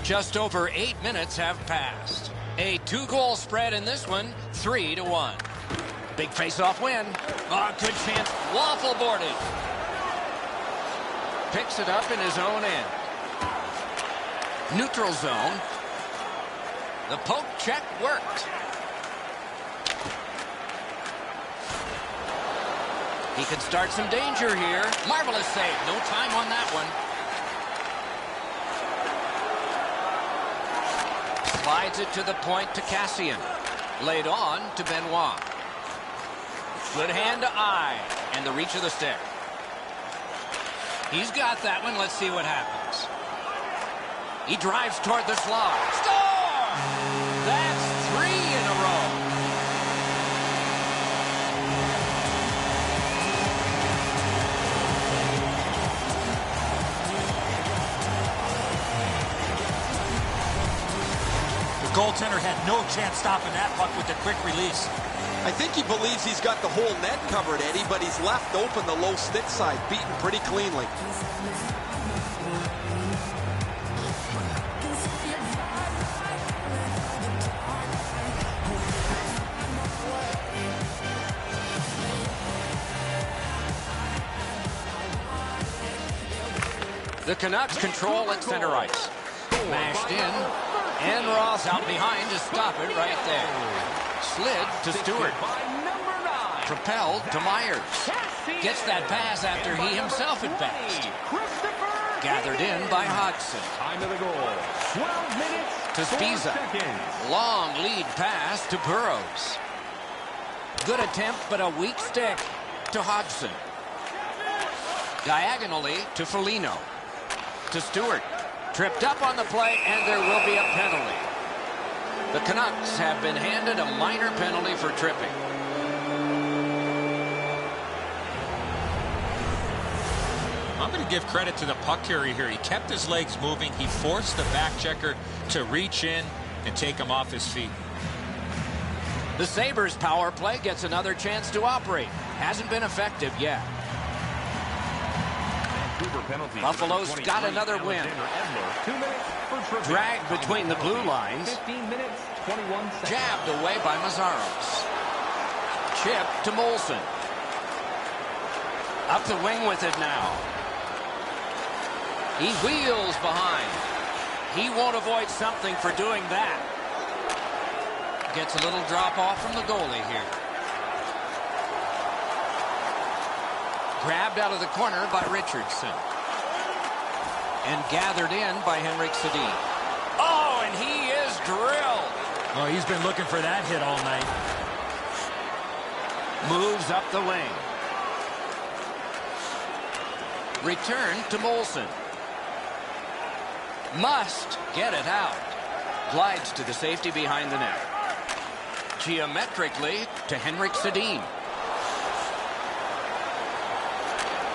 Just over 8 minutes have passed. A 2-goal spread in this one, 3-1. Big face-off win. Oh, good chance. Waffle boarded. Picks it up in his own end. Neutral zone. The poke check worked. He could start some danger here. Marvelous save. No time on that one. Slides it to the point to Cassian. Laid on to Benoit. Good hand to eye. And the reach of the stick. He's got that one. Let's see what happens. He drives toward the slot. Score! That's 3 in a row. The goaltender had no chance stopping that puck with the quick release. I think he believes he's got the whole net covered, Eddie, but he's left open the low stick side, beaten pretty cleanly. The Canucks control at center ice. Mashed in. And Ross out behind to stop it right there. Slid to Stewart. Propelled to Myers. Gets that pass after he himself advanced. Gathered in by Hodgson. Time of the goal. 12 minutes. To Spiza. Long lead pass to Burrows. Good attempt, but a weak stick to Hodgson. Diagonally to Foligno. To Stewart. Tripped up on the play, and there will be a penalty. The Canucks have been handed a minor penalty for tripping. I'm going to give credit to the puck carrier here. He kept his legs moving. He forced the back checker to reach in and take him off his feet. The Sabres power play gets another chance to operate. Hasn't been effective yet. Buffalo's got another win. 2 minutes for tripping. Dragged between the blue lines. 15 minutes, 21 seconds. Jabbed away by Mazzaros. Chip to Molson. Up the wing with it now. He wheels behind. He won't avoid something for doing that. Gets a little drop off from the goalie here. Grabbed out of the corner by Richardson. And gathered in by Henrik Sedin. Oh, and he is drilled. Oh, he's been looking for that hit all night. Moves up the wing. Return to Molson. Must get it out. Glides to the safety behind the net. Geometrically to Henrik Sedin.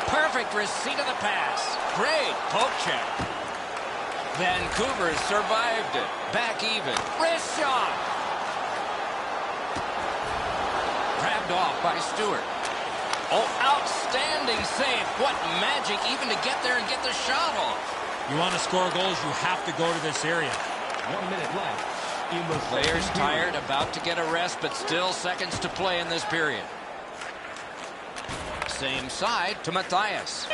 Perfect receipt of the pass. Great poke check. Vancouver survived it. Back even. Wrist shot. Grabbed off by Stewart. Oh, outstanding save. What magic even to get there and get the shot off. You want to score goals, you have to go to this area. 1 minute left. In the Players second tired, period. about to get a rest, but still seconds to play in this period. Same side to Matthias.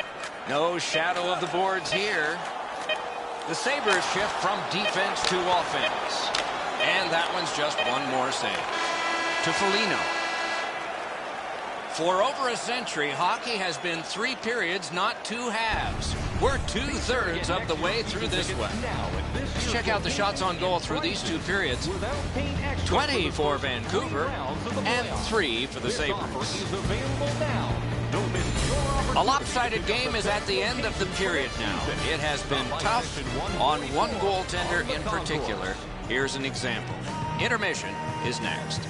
No shadow of the boards here. The Sabres shift from defense to offense. And that one's just one more save. To Foligno. For over a century, hockey has been 3 periods, not 2 halves. We're 2/3 of the way through this one. Let's check out the shots on goal through these 2 periods. 20 for Vancouver and 3 for the Sabres. A lopsided game is at the end of the period now. It has been tough on one goaltender in particular. Here's an example. Intermission is next.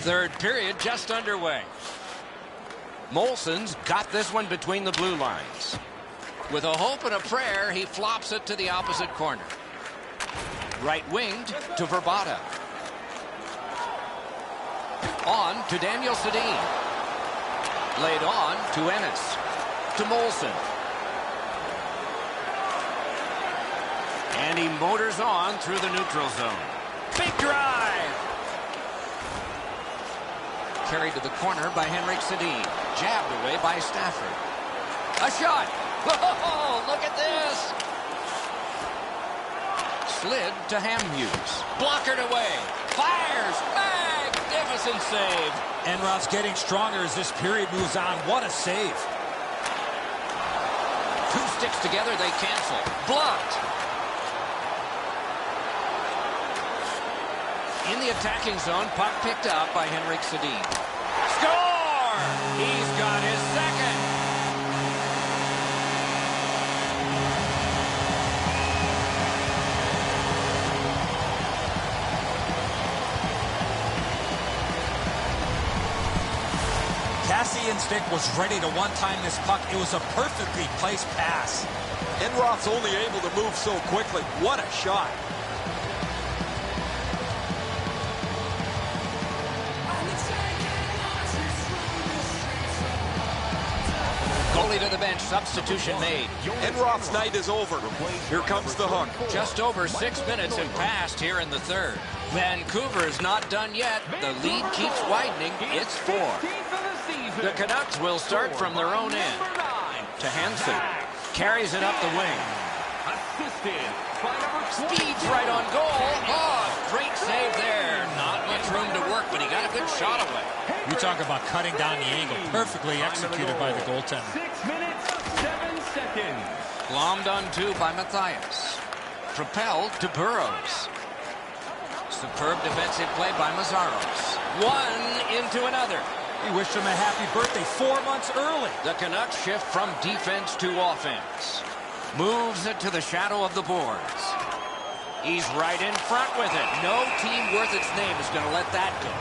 Third period just underway. Molson's got this one between the blue lines. With a hope and a prayer, he flops it to the opposite corner. Right winged to Verbata. On to Daniel Sedin. Laid on to Ennis. To Molson. And he motors on through the neutral zone. Big drive! Carried to the corner by Henrik Sedin. Jabbed away by Stafford. A shot! Whoa, look at this! Slid to Hamhuis. Blockered away. Fires! Magnificent save! Enroth's getting stronger as this period moves on. What a save. 2 sticks together, they cancel. Blocked. In the attacking zone, puck picked up by Henrik Sedin. Score! He's got his second. Cassian's stick was ready to one-time this puck. It was a perfectly placed pass. Enroth's only able to move so quickly. What a shot. Goalie to the bench, substitution made. Enroth's night is over. Here comes the hook. Just over 6 minutes have passed here in the third. Vancouver's not done yet. The lead keeps widening. It's 4. The Canucks will start from their own end. To Hansen. Carries it up the wing. Speeds right on goal. Oh, great save there. Not much room to work, but he got a good shot away. You talk about cutting down the angle. Perfectly executed by the goaltender. 6 minutes, 7 seconds. Glommed on 2 by Matthias. Propelled to Burrows. Superb defensive play by Mazzaros. One into another. He wished him a happy birthday 4 months early. The Canucks shift from defense to offense. Moves it to the shadow of the boards. He's right in front with it. No team worth its name is going to let that go.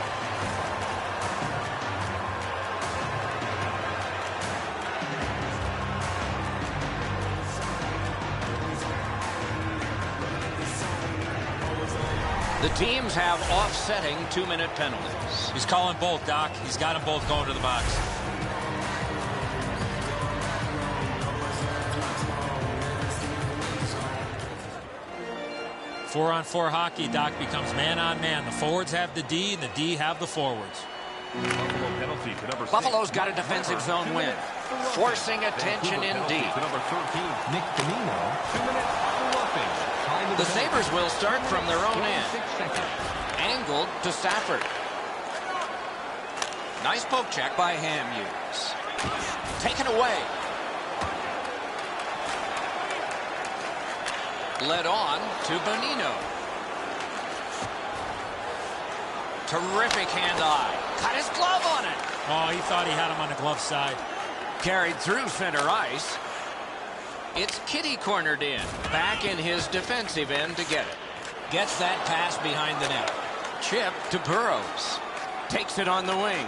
The teams have offsetting 2-minute penalties. He's calling both, Doc. He's got them both going to the box. Four-on-four hockey, Doc, becomes man-on-man. The forwards have the D, and the D have the forwards. Buffalo penalty to number 6. Buffalo's got a defensive zone win. Forcing attention in D. To number 13, Nick Bonino. 2 minutes, bluffing. The Sabres will start from their own end. Angled to Stafford. Nice poke check by Hamhuis. Taken away. Led on to Bonino. Terrific hand-eye. Cut his glove on it. Oh, he thought he had him on the glove side. Carried through center ice. It's Kitty cornered in. Back in his defensive end to get it. Gets that pass behind the net. Chip to Burrows. Takes it on the wing.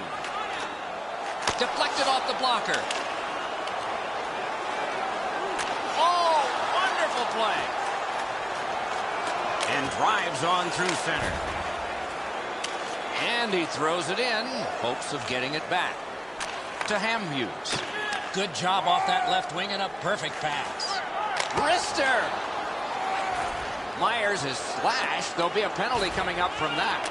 Deflected off the blocker. Oh, wonderful play. And drives on through center. And he throws it in. Hopes of getting it back. To Hamhuis. Good job off that left wing and a perfect pass. Wrister! Myers is slashed. There'll be a penalty coming up from that.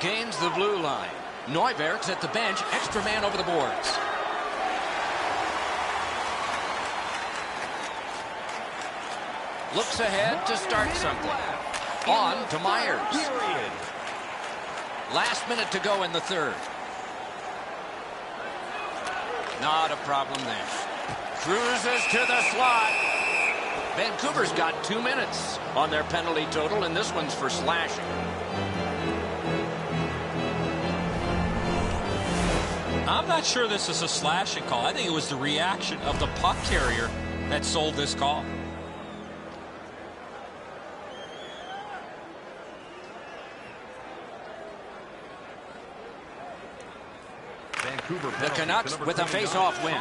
Gains the blue line. Neuberg's at the bench. Extra man over the boards. Looks ahead to start something. On to Myers. Last minute to go in the third. Not a problem there. Cruises to the slot. Vancouver's got 2 minutes on their penalty total, and this one's for slashing. I'm not sure this is a slashing call. I think it was the reaction of the puck carrier that sold this call. The Canucks with a face-off win.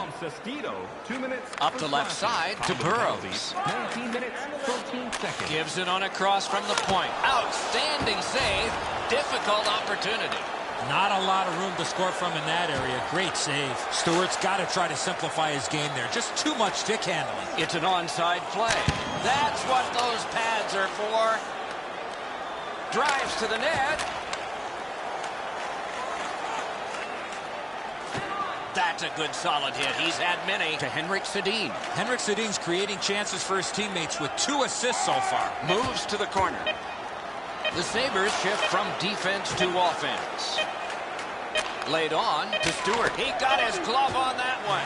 Up the left side to Burrows. 19 minutes, 13 seconds. Gives it on a cross from the point. Outstanding save. Difficult opportunity. Not a lot of room to score from in that area. Great save. Stewart's got to try to simplify his game there. Just too much stick handling. It's an onside play. That's what those pads are for. Drives to the net. That's a good solid hit. He's had many. To Henrik Sedin. Henrik Sedin's creating chances for his teammates with 2 assists so far. Moves to the corner. The Sabres shift from defense to offense. Laid on to Stewart. He got his glove on that one.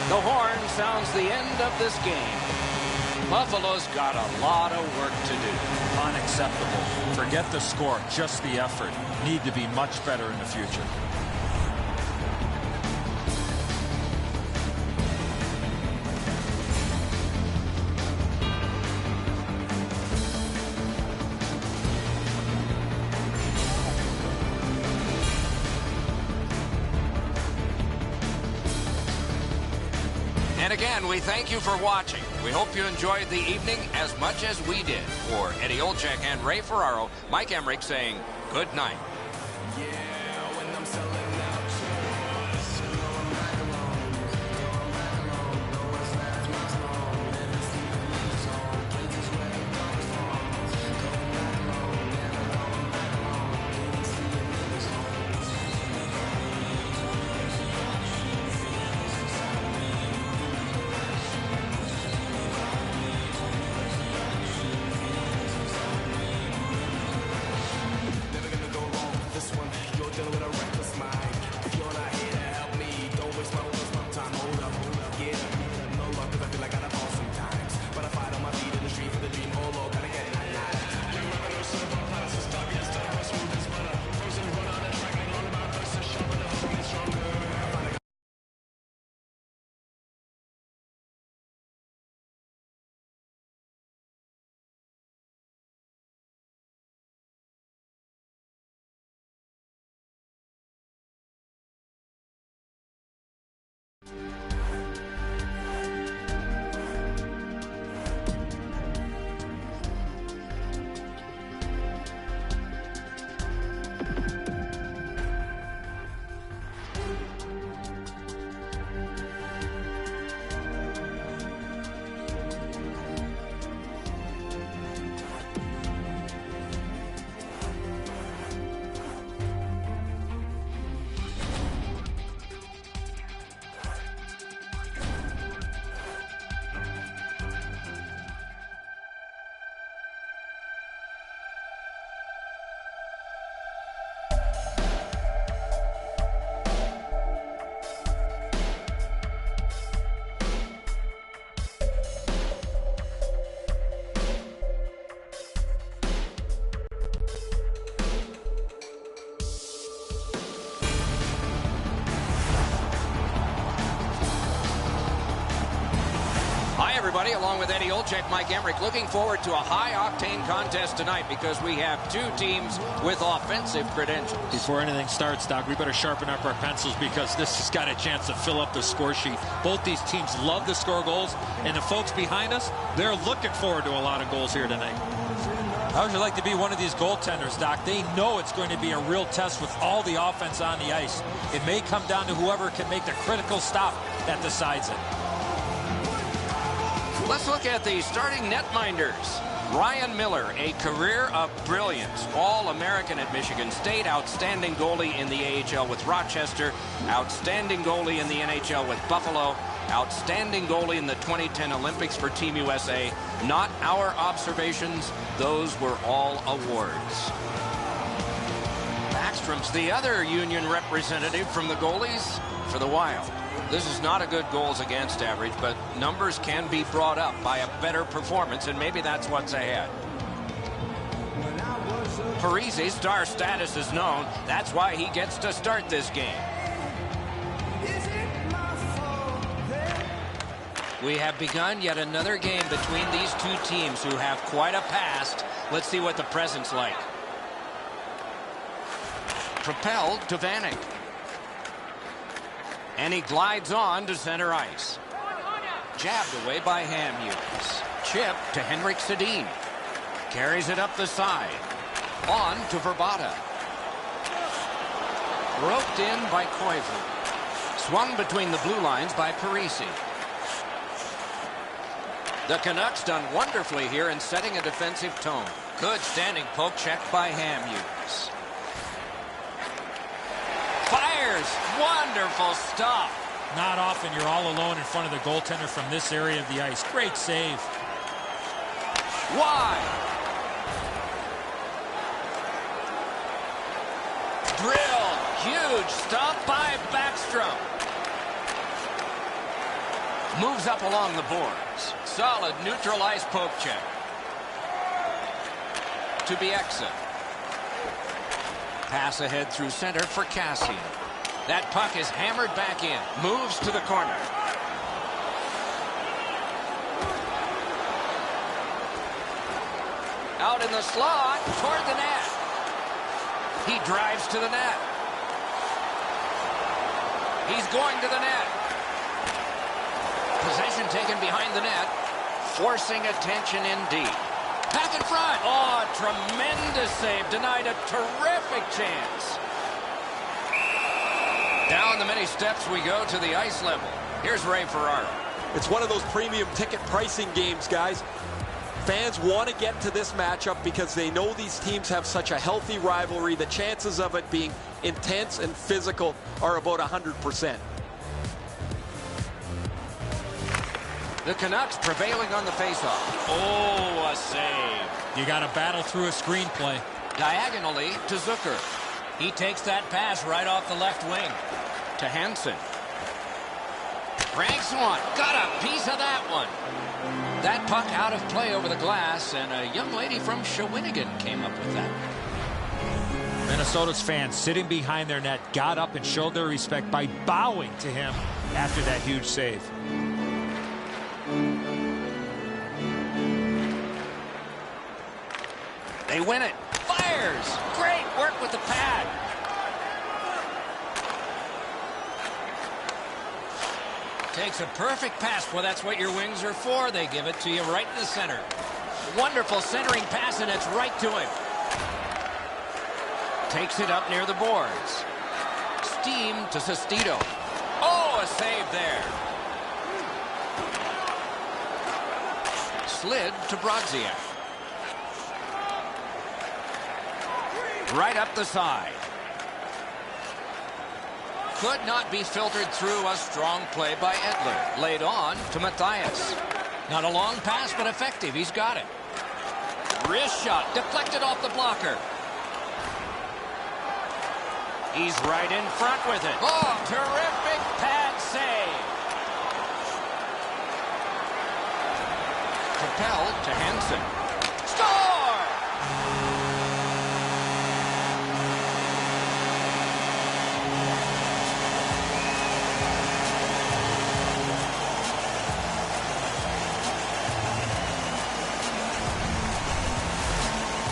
The horn sounds the end of this game. Buffalo's got a lot of work to do. Unacceptable. Forget the score, just the effort. Need to be much better in the future. And again, we thank you for watching. We hope you enjoyed the evening as much as we did. For Eddie Olczyk and Ray Ferraro, Mike Emmerich saying good night. Everybody, along with Eddie Olczyk, Mike Emmerich, looking forward to a high-octane contest tonight because we have two teams with offensive credentials. Before anything starts, Doc, we better sharpen up our pencils because this has got a chance to fill up the score sheet. Both these teams love to score goals, and the folks behind us, they're looking forward to a lot of goals here tonight. How would you like to be one of these goaltenders, Doc? They know it's going to be a real test with all the offense on the ice. It may come down to whoever can make the critical stop that decides it. Let's look at the starting netminders. Ryan Miller, a career of brilliance. All-American at Michigan State. Outstanding goalie in the AHL with Rochester. Outstanding goalie in the NHL with Buffalo. Outstanding goalie in the 2010 Olympics for Team USA. Not our observations. Those were all awards. Backstrom's the other Union representative from the goalies for the Wild. This is not a good goals against average, but numbers can be brought up by a better performance, and maybe that's what's ahead. Parise's star status is known. That's why he gets to start this game. We have begun yet another game between these two teams who have quite a past. Let's see what the present's like. Propelled to Vanek. And he glides on to center ice. Jabbed away by Hamhuis. Chip to Henrik Sedin. Carries it up the side. On to Verbata. Roped in by Koivu. Swung between the blue lines by Parise. The Canucks done wonderfully here in setting a defensive tone. Good standing poke check by Hamhuis. Fires. Wonderful stuff. Not often you're all alone in front of the goaltender from this area of the ice. Great save. Wide. Drilled. Huge stop by Backstrom. Moves up along the boards. Solid neutral ice poke check. To Bieksa. Pass ahead through center for Cassian. That puck is hammered back in. Moves to the corner. Out in the slot toward the net. He drives to the net. He's going to the net. Possession taken behind the net. Forcing attention indeed. Back in front. Oh, tremendous save. Denied a terrific chance. Down the many steps we go to the ice level. Here's Ray Ferraro. It's one of those premium ticket pricing games, guys. Fans want to get to this matchup because they know these teams have such a healthy rivalry. The chances of it being intense and physical are about 100%. The Canucks prevailing on the faceoff. Oh, a save. You got to battle through a screenplay. Diagonally to Zucker. He takes that pass right off the left wing. To Hansen. Ranks one. Got a piece of that one. That puck out of play over the glass, and a young lady from Shawinigan came up with that. Minnesota's fans sitting behind their net got up and showed their respect by bowing to him after that huge save. They win it. Fires. Great work with the pad. Takes a perfect pass. Well, that's what your wings are for. They give it to you right in the center. Wonderful centering pass, and it's right to him. Takes it up near the boards. Steam to Sestito. Oh, a save there. Slid to Brodziak. Right up the side. Could not be filtered through. A strong play by Edler. Laid on to Matthias. Not a long pass, but effective. He's got it. Wrist shot. Deflected off the blocker. He's right in front with it. Oh, terrific pad save. Propelled to Hansen. Score!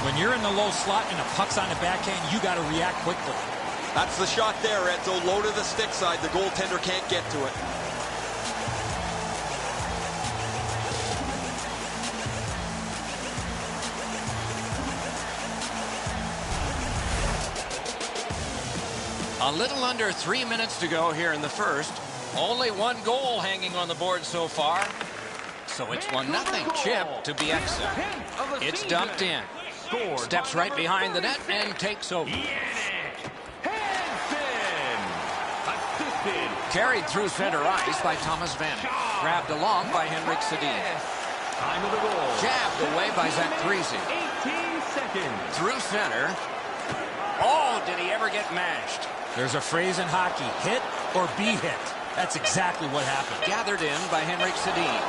When you're in the low slot and a puck's on the backhand, you got to react quickly. That's the shot there, Edzo. Low to the stick side. The goaltender can't get to it. A little under 3 minutes to go here in the first. Only one goal hanging on the board so far. So it's 1-0. Chip to Bieksa. It's dumped in. Steps right behind the net and takes over. Carried through center ice by Thomas Vanek. Grabbed along by Henrik Sedin. Time of the goal. Jabbed away by Zach Parise. 18 seconds. Through center. Oh, did he ever get mashed? There's a phrase in hockey, hit or be hit. That's exactly what happened. Gathered in by Henrik Sedin.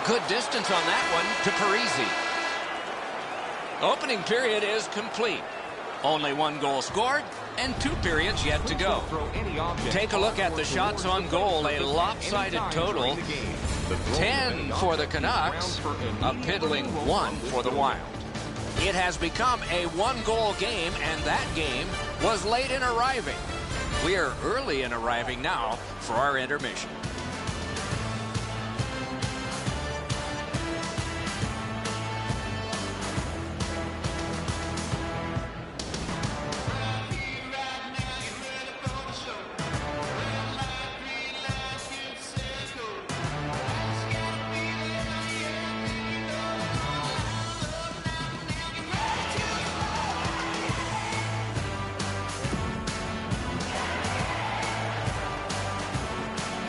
Good distance on that one to Parise. Opening period is complete. Only one goal scored and 2 periods yet to go. Take a look at the shots on goal. A lopsided total. 10 for the Canucks. A piddling 1 for the Wild. It has become a 1-goal game, and that game was late in arriving. We are early in arriving now for our intermission.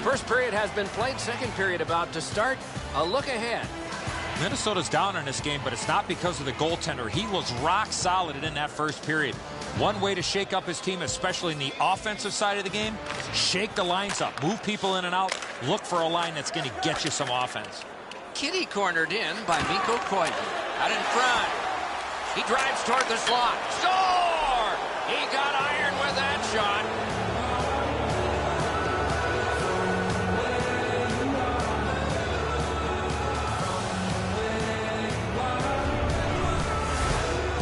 First period has been played. Second period about to start. A look ahead. Minnesota's down in this game, but it's not because of the goaltender. He was rock solid in that first period. One way to shake up his team, especially in the offensive side of the game, shake the lines up, move people in and out, look for a line that's going to get you some offense. Kitty cornered in by Mikko Koivu. Out in front. He drives toward the slot. Score! He got iron with that shot.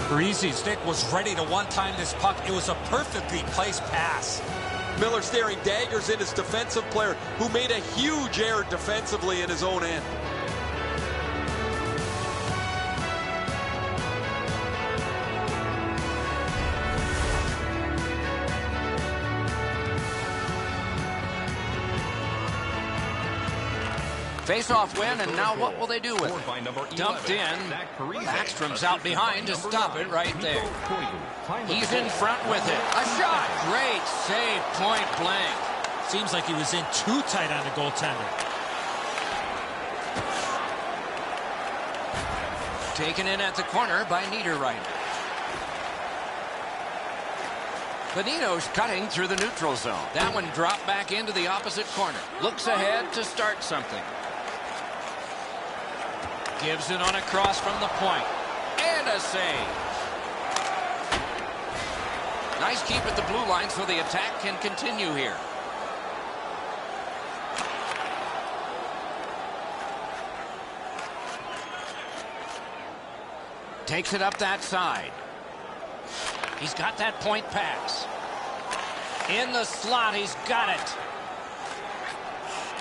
Parise's stick was ready to one-time this puck. It was a perfectly placed pass. Miller staring daggers in his defensive player, who made a huge error defensively in his own end. Face-off win, and now what will they do with it? Dumped in. Backstrom's out behind to stop it right there. He's in front with it. A shot. Great save, point blank. Seems like he was in too tight on the goaltender. Taken in at the corner by Niederreiter. Benito's cutting through the neutral zone. That one dropped back into the opposite corner. Looks ahead to start something. Gives it on a cross from the point. And a save. Nice keep at the blue line so the attack can continue here. Takes it up that side. He's got that point pass. In the slot, he's got it.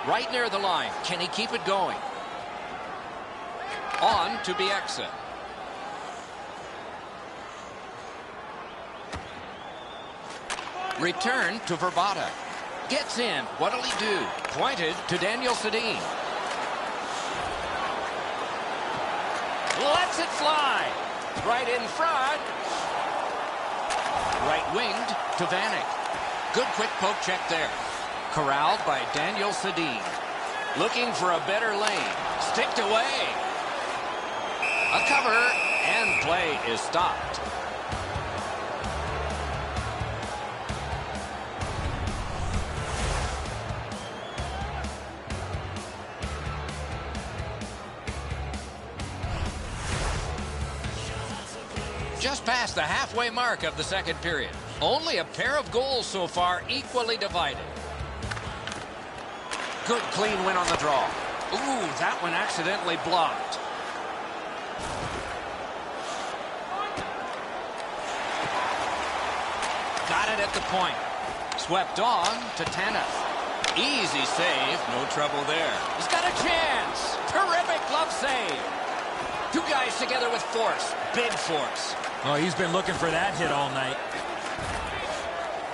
Right near the line. Can he keep it going? On to Bieksa. Return to Verbata. Gets in. What'll he do? Pointed to Daniel Sedin. Lets it fly. Right in front. Right winged to Vanek. Good quick poke check there. Corralled by Daniel Sedin. Looking for a better lane. Sticked away. A cover, and play is stopped. Just past the halfway mark of the second period. Only a pair of goals so far, equally divided. Good clean win on the draw. Ooh, that one accidentally blocked. Got it at the point. Swept on to Tanev. Easy save. No trouble there. He's got a chance. Terrific glove save. Two guys together with force. Big force. Oh, he's been looking for that hit all night.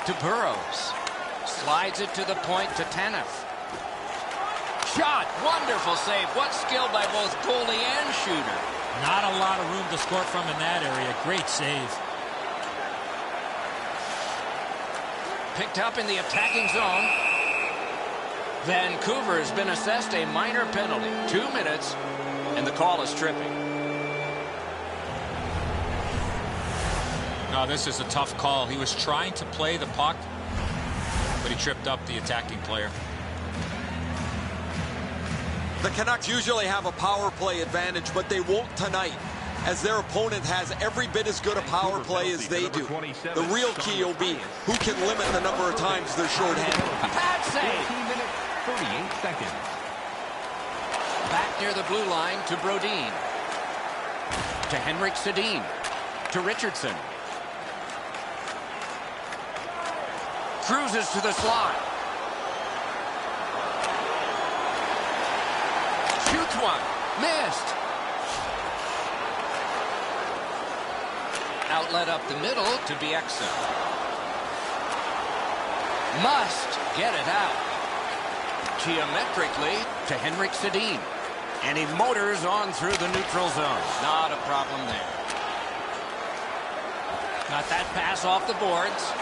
To Burrows. Slides it to the point to Tanev. Shot. Wonderful save. What skill by both goalie and shooter. Not a lot of room to score from in that area. Great save. Picked up in the attacking zone. Vancouver has been assessed a minor penalty. 2 minutes, and the call is tripping. No, this is a tough call. He was trying to play the puck, but he tripped up the attacking player. The Canucks usually have a power play advantage, but they won't tonight, as their opponent has every bit as good a power play as they do. The real key will be who can limit the number of times they're shorthanded. A pad save. 14 minutes, 38 seconds. Back near the blue line to Brodin. To Henrik Sedin. To Richardson. Cruises to the slot. Shoots one. Missed. Outlet up the middle to Bieksa. Must get it out. Geometrically to Henrik Sedin. And he motors on through the neutral zone. Not a problem there. Got that pass off the boards.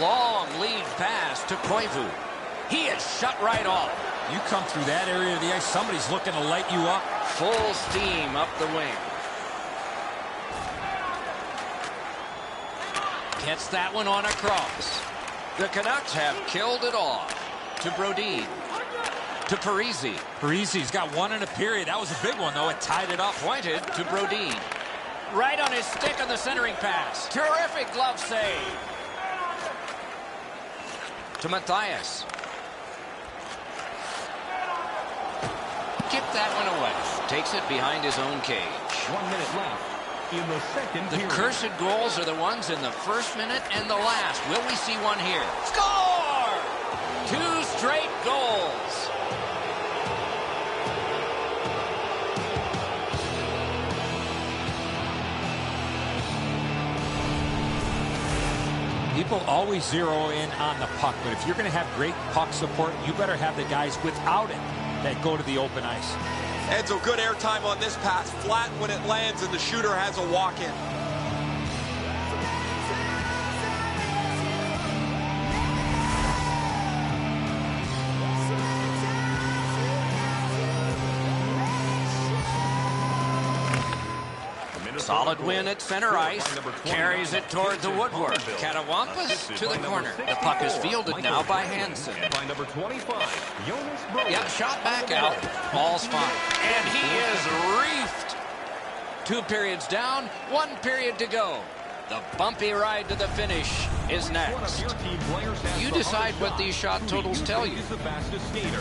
Long lead pass to Koivu. He is shut right off. You come through that area of the ice, somebody's looking to light you up. Full steam up the wing. Gets that one on across. The Canucks have killed it off. To Brodin. To Parise. Parise's got one in a period. That was a big one, though. It tied it up. Pointed to Brodin. Right on his stick on the centering pass. Terrific glove save. To Matthias. Kicked that one away. Takes it behind his own cage. 1 minute left in the second The period. cursed goals are the ones in the first minute and the last. Will we see one here? Score! 2 straight goals. People always zero in on the puck, but if you're going to have great puck support, you better have the guys without it that go to the open ice. Edzo, good airtime on this pass. Flat when it lands, and the shooter has a walk-in. Solid win at center ice. Carries it toward the woodwork. Catawampas to the corner. The puck is fielded now by Hansen. By number 25, Jonas Broder. Yeah, shot back out. Ball's fine. And he is reefed. 2 periods down, 1 period to go. The bumpy ride to the finish is next. You decide what these shot totals tell you.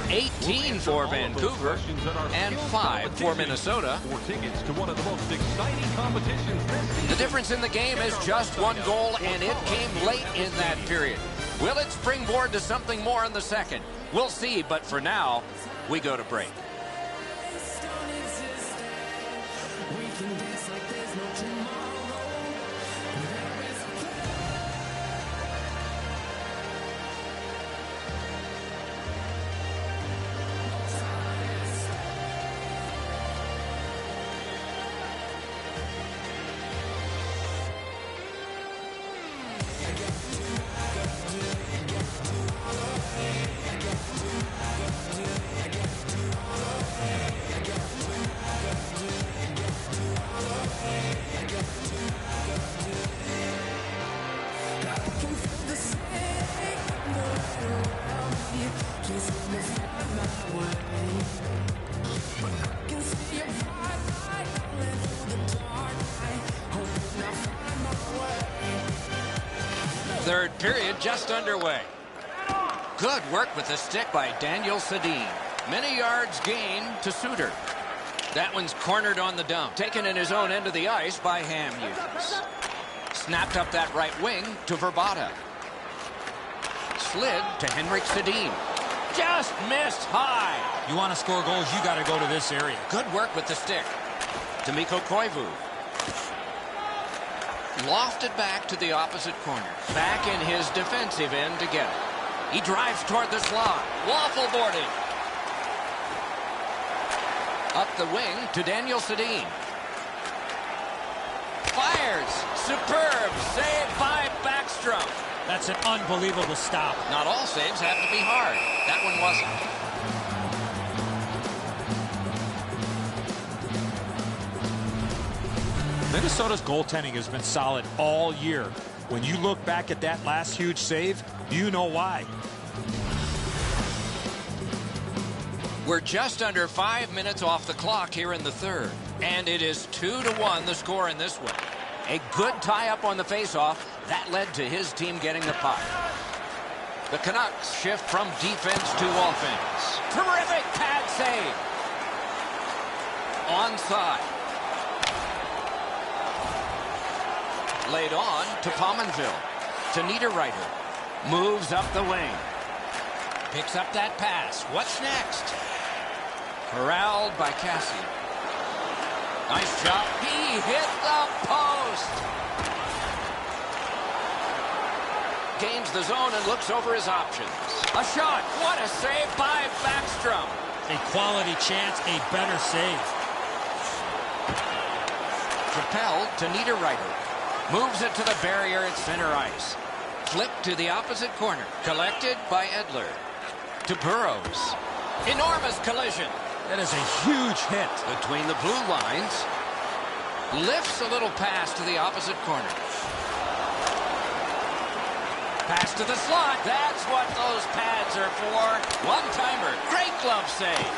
18 for Vancouver and 5 for Minnesota. The difference in the game is just 1 goal, and it came late in that period. Will it springboard to something more in the second? We'll see, but for now, we go to break. Third period just underway. Good work with the stick by Daniel Sedin. Many yards gained to Suter. That one's cornered on the dump. Taken in his own end of the ice by Hamhuis. Snapped up that right wing to Verbata. Slid to Henrik Sedin. Just missed high. You want to score goals, you got to go to this area. Good work with the stick. To Mikko Koivu. Lofted back to the opposite corner. Back in his defensive end to get it. He drives toward the slot. Waffle boarding. Up the wing to Daniel Sedin. Fires. Superb save by Backstrom. That's an unbelievable stop. Not all saves have to be hard. That one wasn't. Minnesota's goaltending has been solid all year. When you look back at that last huge save, you know why. We're just under 5 minutes off the clock here in the third. And it is 2-1 the score in this one. A good tie-up on the faceoff. That led to his team getting the puck. The Canucks shift from defense to offense. Terrific pad save. Onside. Laid on to Pominville. To Niederreiter. Moves up the wing. Picks up that pass. What's next? Corralled by Cassie. Nice job. He hit the post. Gains the zone and looks over his options. A shot. What a save by Backstrom. A quality chance, a better save. Propelled to Niederreiter. Moves it to the barrier at center ice. Flipped to the opposite corner. Collected by Edler. To Burrows. Enormous collision. That is a huge hit. Between the blue lines. Lifts a little pass to the opposite corner. Pass to the slot. That's what those pads are for. One-timer. Great glove save.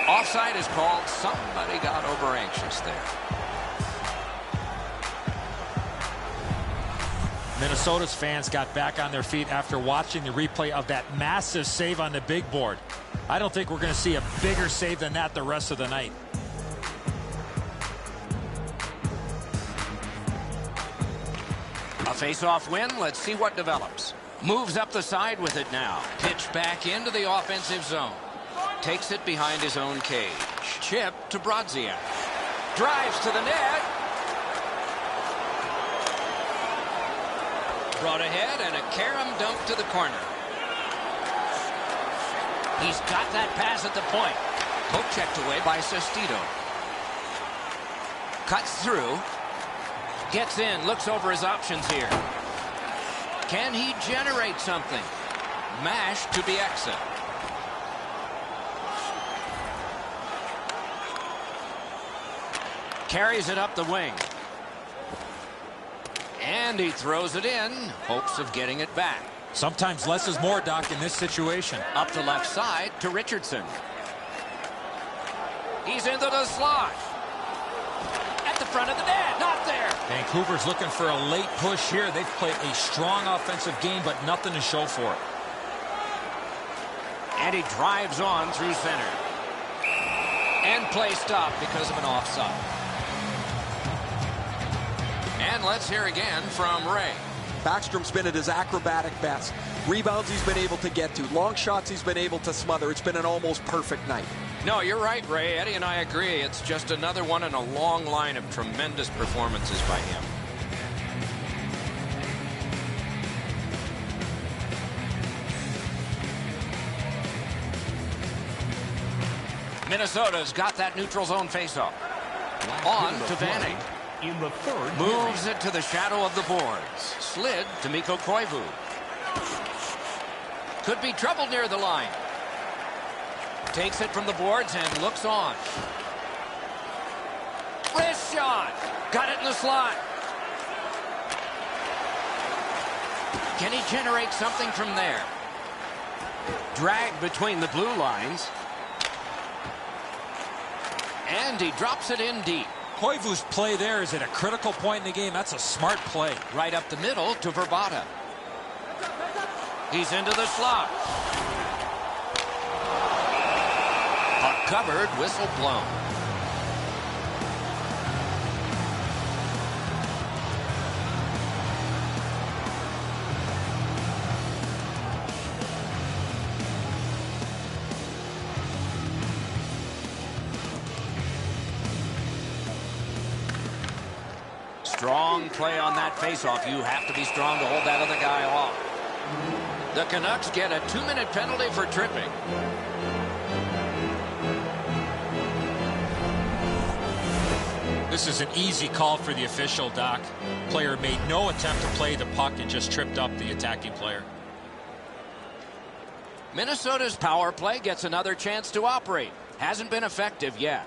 Offside is called. Somebody got over anxious there. Minnesota's fans got back on their feet after watching the replay of that massive save on the big board. I don't think we're going to see a bigger save than that the rest of the night. A face-off win. Let's see what develops. Moves up the side with it now. Pitch back into the offensive zone. Takes it behind his own cage. Chip to Brodziak. Drives to the net. Brought ahead and a carom dump to the corner. He's got that pass at the point. Poke checked away by Sestito. Cuts through. Gets in. Looks over his options here. Can he generate something? Mash to Bieksa. Carries it up the wing. And he throws it in. Hopes of getting it back. Sometimes less is more, Doc, in this situation. Up the left side to Richardson. He's into the slot. At the front of the net. Not there. Vancouver's looking for a late push here. They've played a strong offensive game, but nothing to show for it. And he drives on through center. And play stopped because of an offside. And let's hear again from Ray. Backstrom's been at his acrobatic best. Rebounds he's been able to get to. Long shots he's been able to smother. It's been an almost perfect night. No, you're right, Ray. Eddie and I agree. It's just another one in a long line of tremendous performances by him. Minnesota's got that neutral zone faceoff. On to Vanning. In the third Moves it to the shadow of the boards. Slid to Mikko Koivu. Could be trouble near the line. Takes it from the boards and looks on. Wrist shot. Got it in the slot. Can he generate something from there? Drag between the blue lines. And he drops it in deep. Koivu's play there is at a critical point in the game. That's a smart play. Right up the middle to Verbata. He's into the slot. Puck covered, whistle blown. Strong play on that faceoff. You have to be strong to hold that other guy off. The Canucks get a 2-minute penalty for tripping. This is an easy call for the official, Doc. Player made no attempt to play the puck and just tripped up the attacking player. Minnesota's power play gets another chance to operate. Hasn't been effective yet.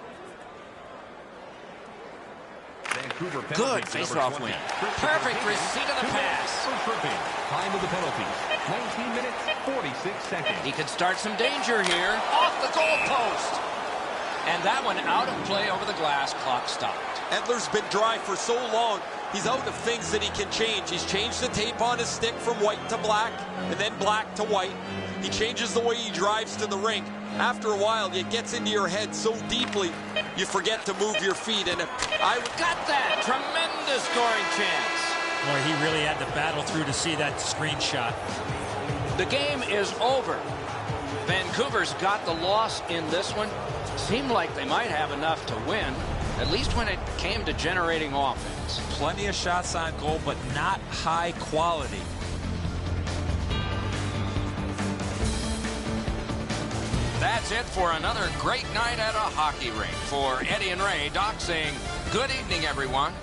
Vancouver Good face-off win. Perfect receipt of the pass. For tripping. Time of the penalty. 19 minutes, 46 seconds. He could start some danger here. Off the goal post. And that one out of play over the glass. Clock stopped. Edler's been dry for so long. He's out of things that he can change. He's changed the tape on his stick from white to black and then black to white. He changes the way he drives to the rink. After a while, it gets into your head so deeply, you forget to move your feet. And I got that tremendous scoring chance. Boy, he really had to battle through to see that screenshot. The game is over. Vancouver's got the loss in this one. Seemed like they might have enough to win, at least when it came to generating offense. Plenty of shots on goal, but not high quality. That's it for another great night at a hockey rink. For Eddie and Ray, Doc saying good evening, everyone.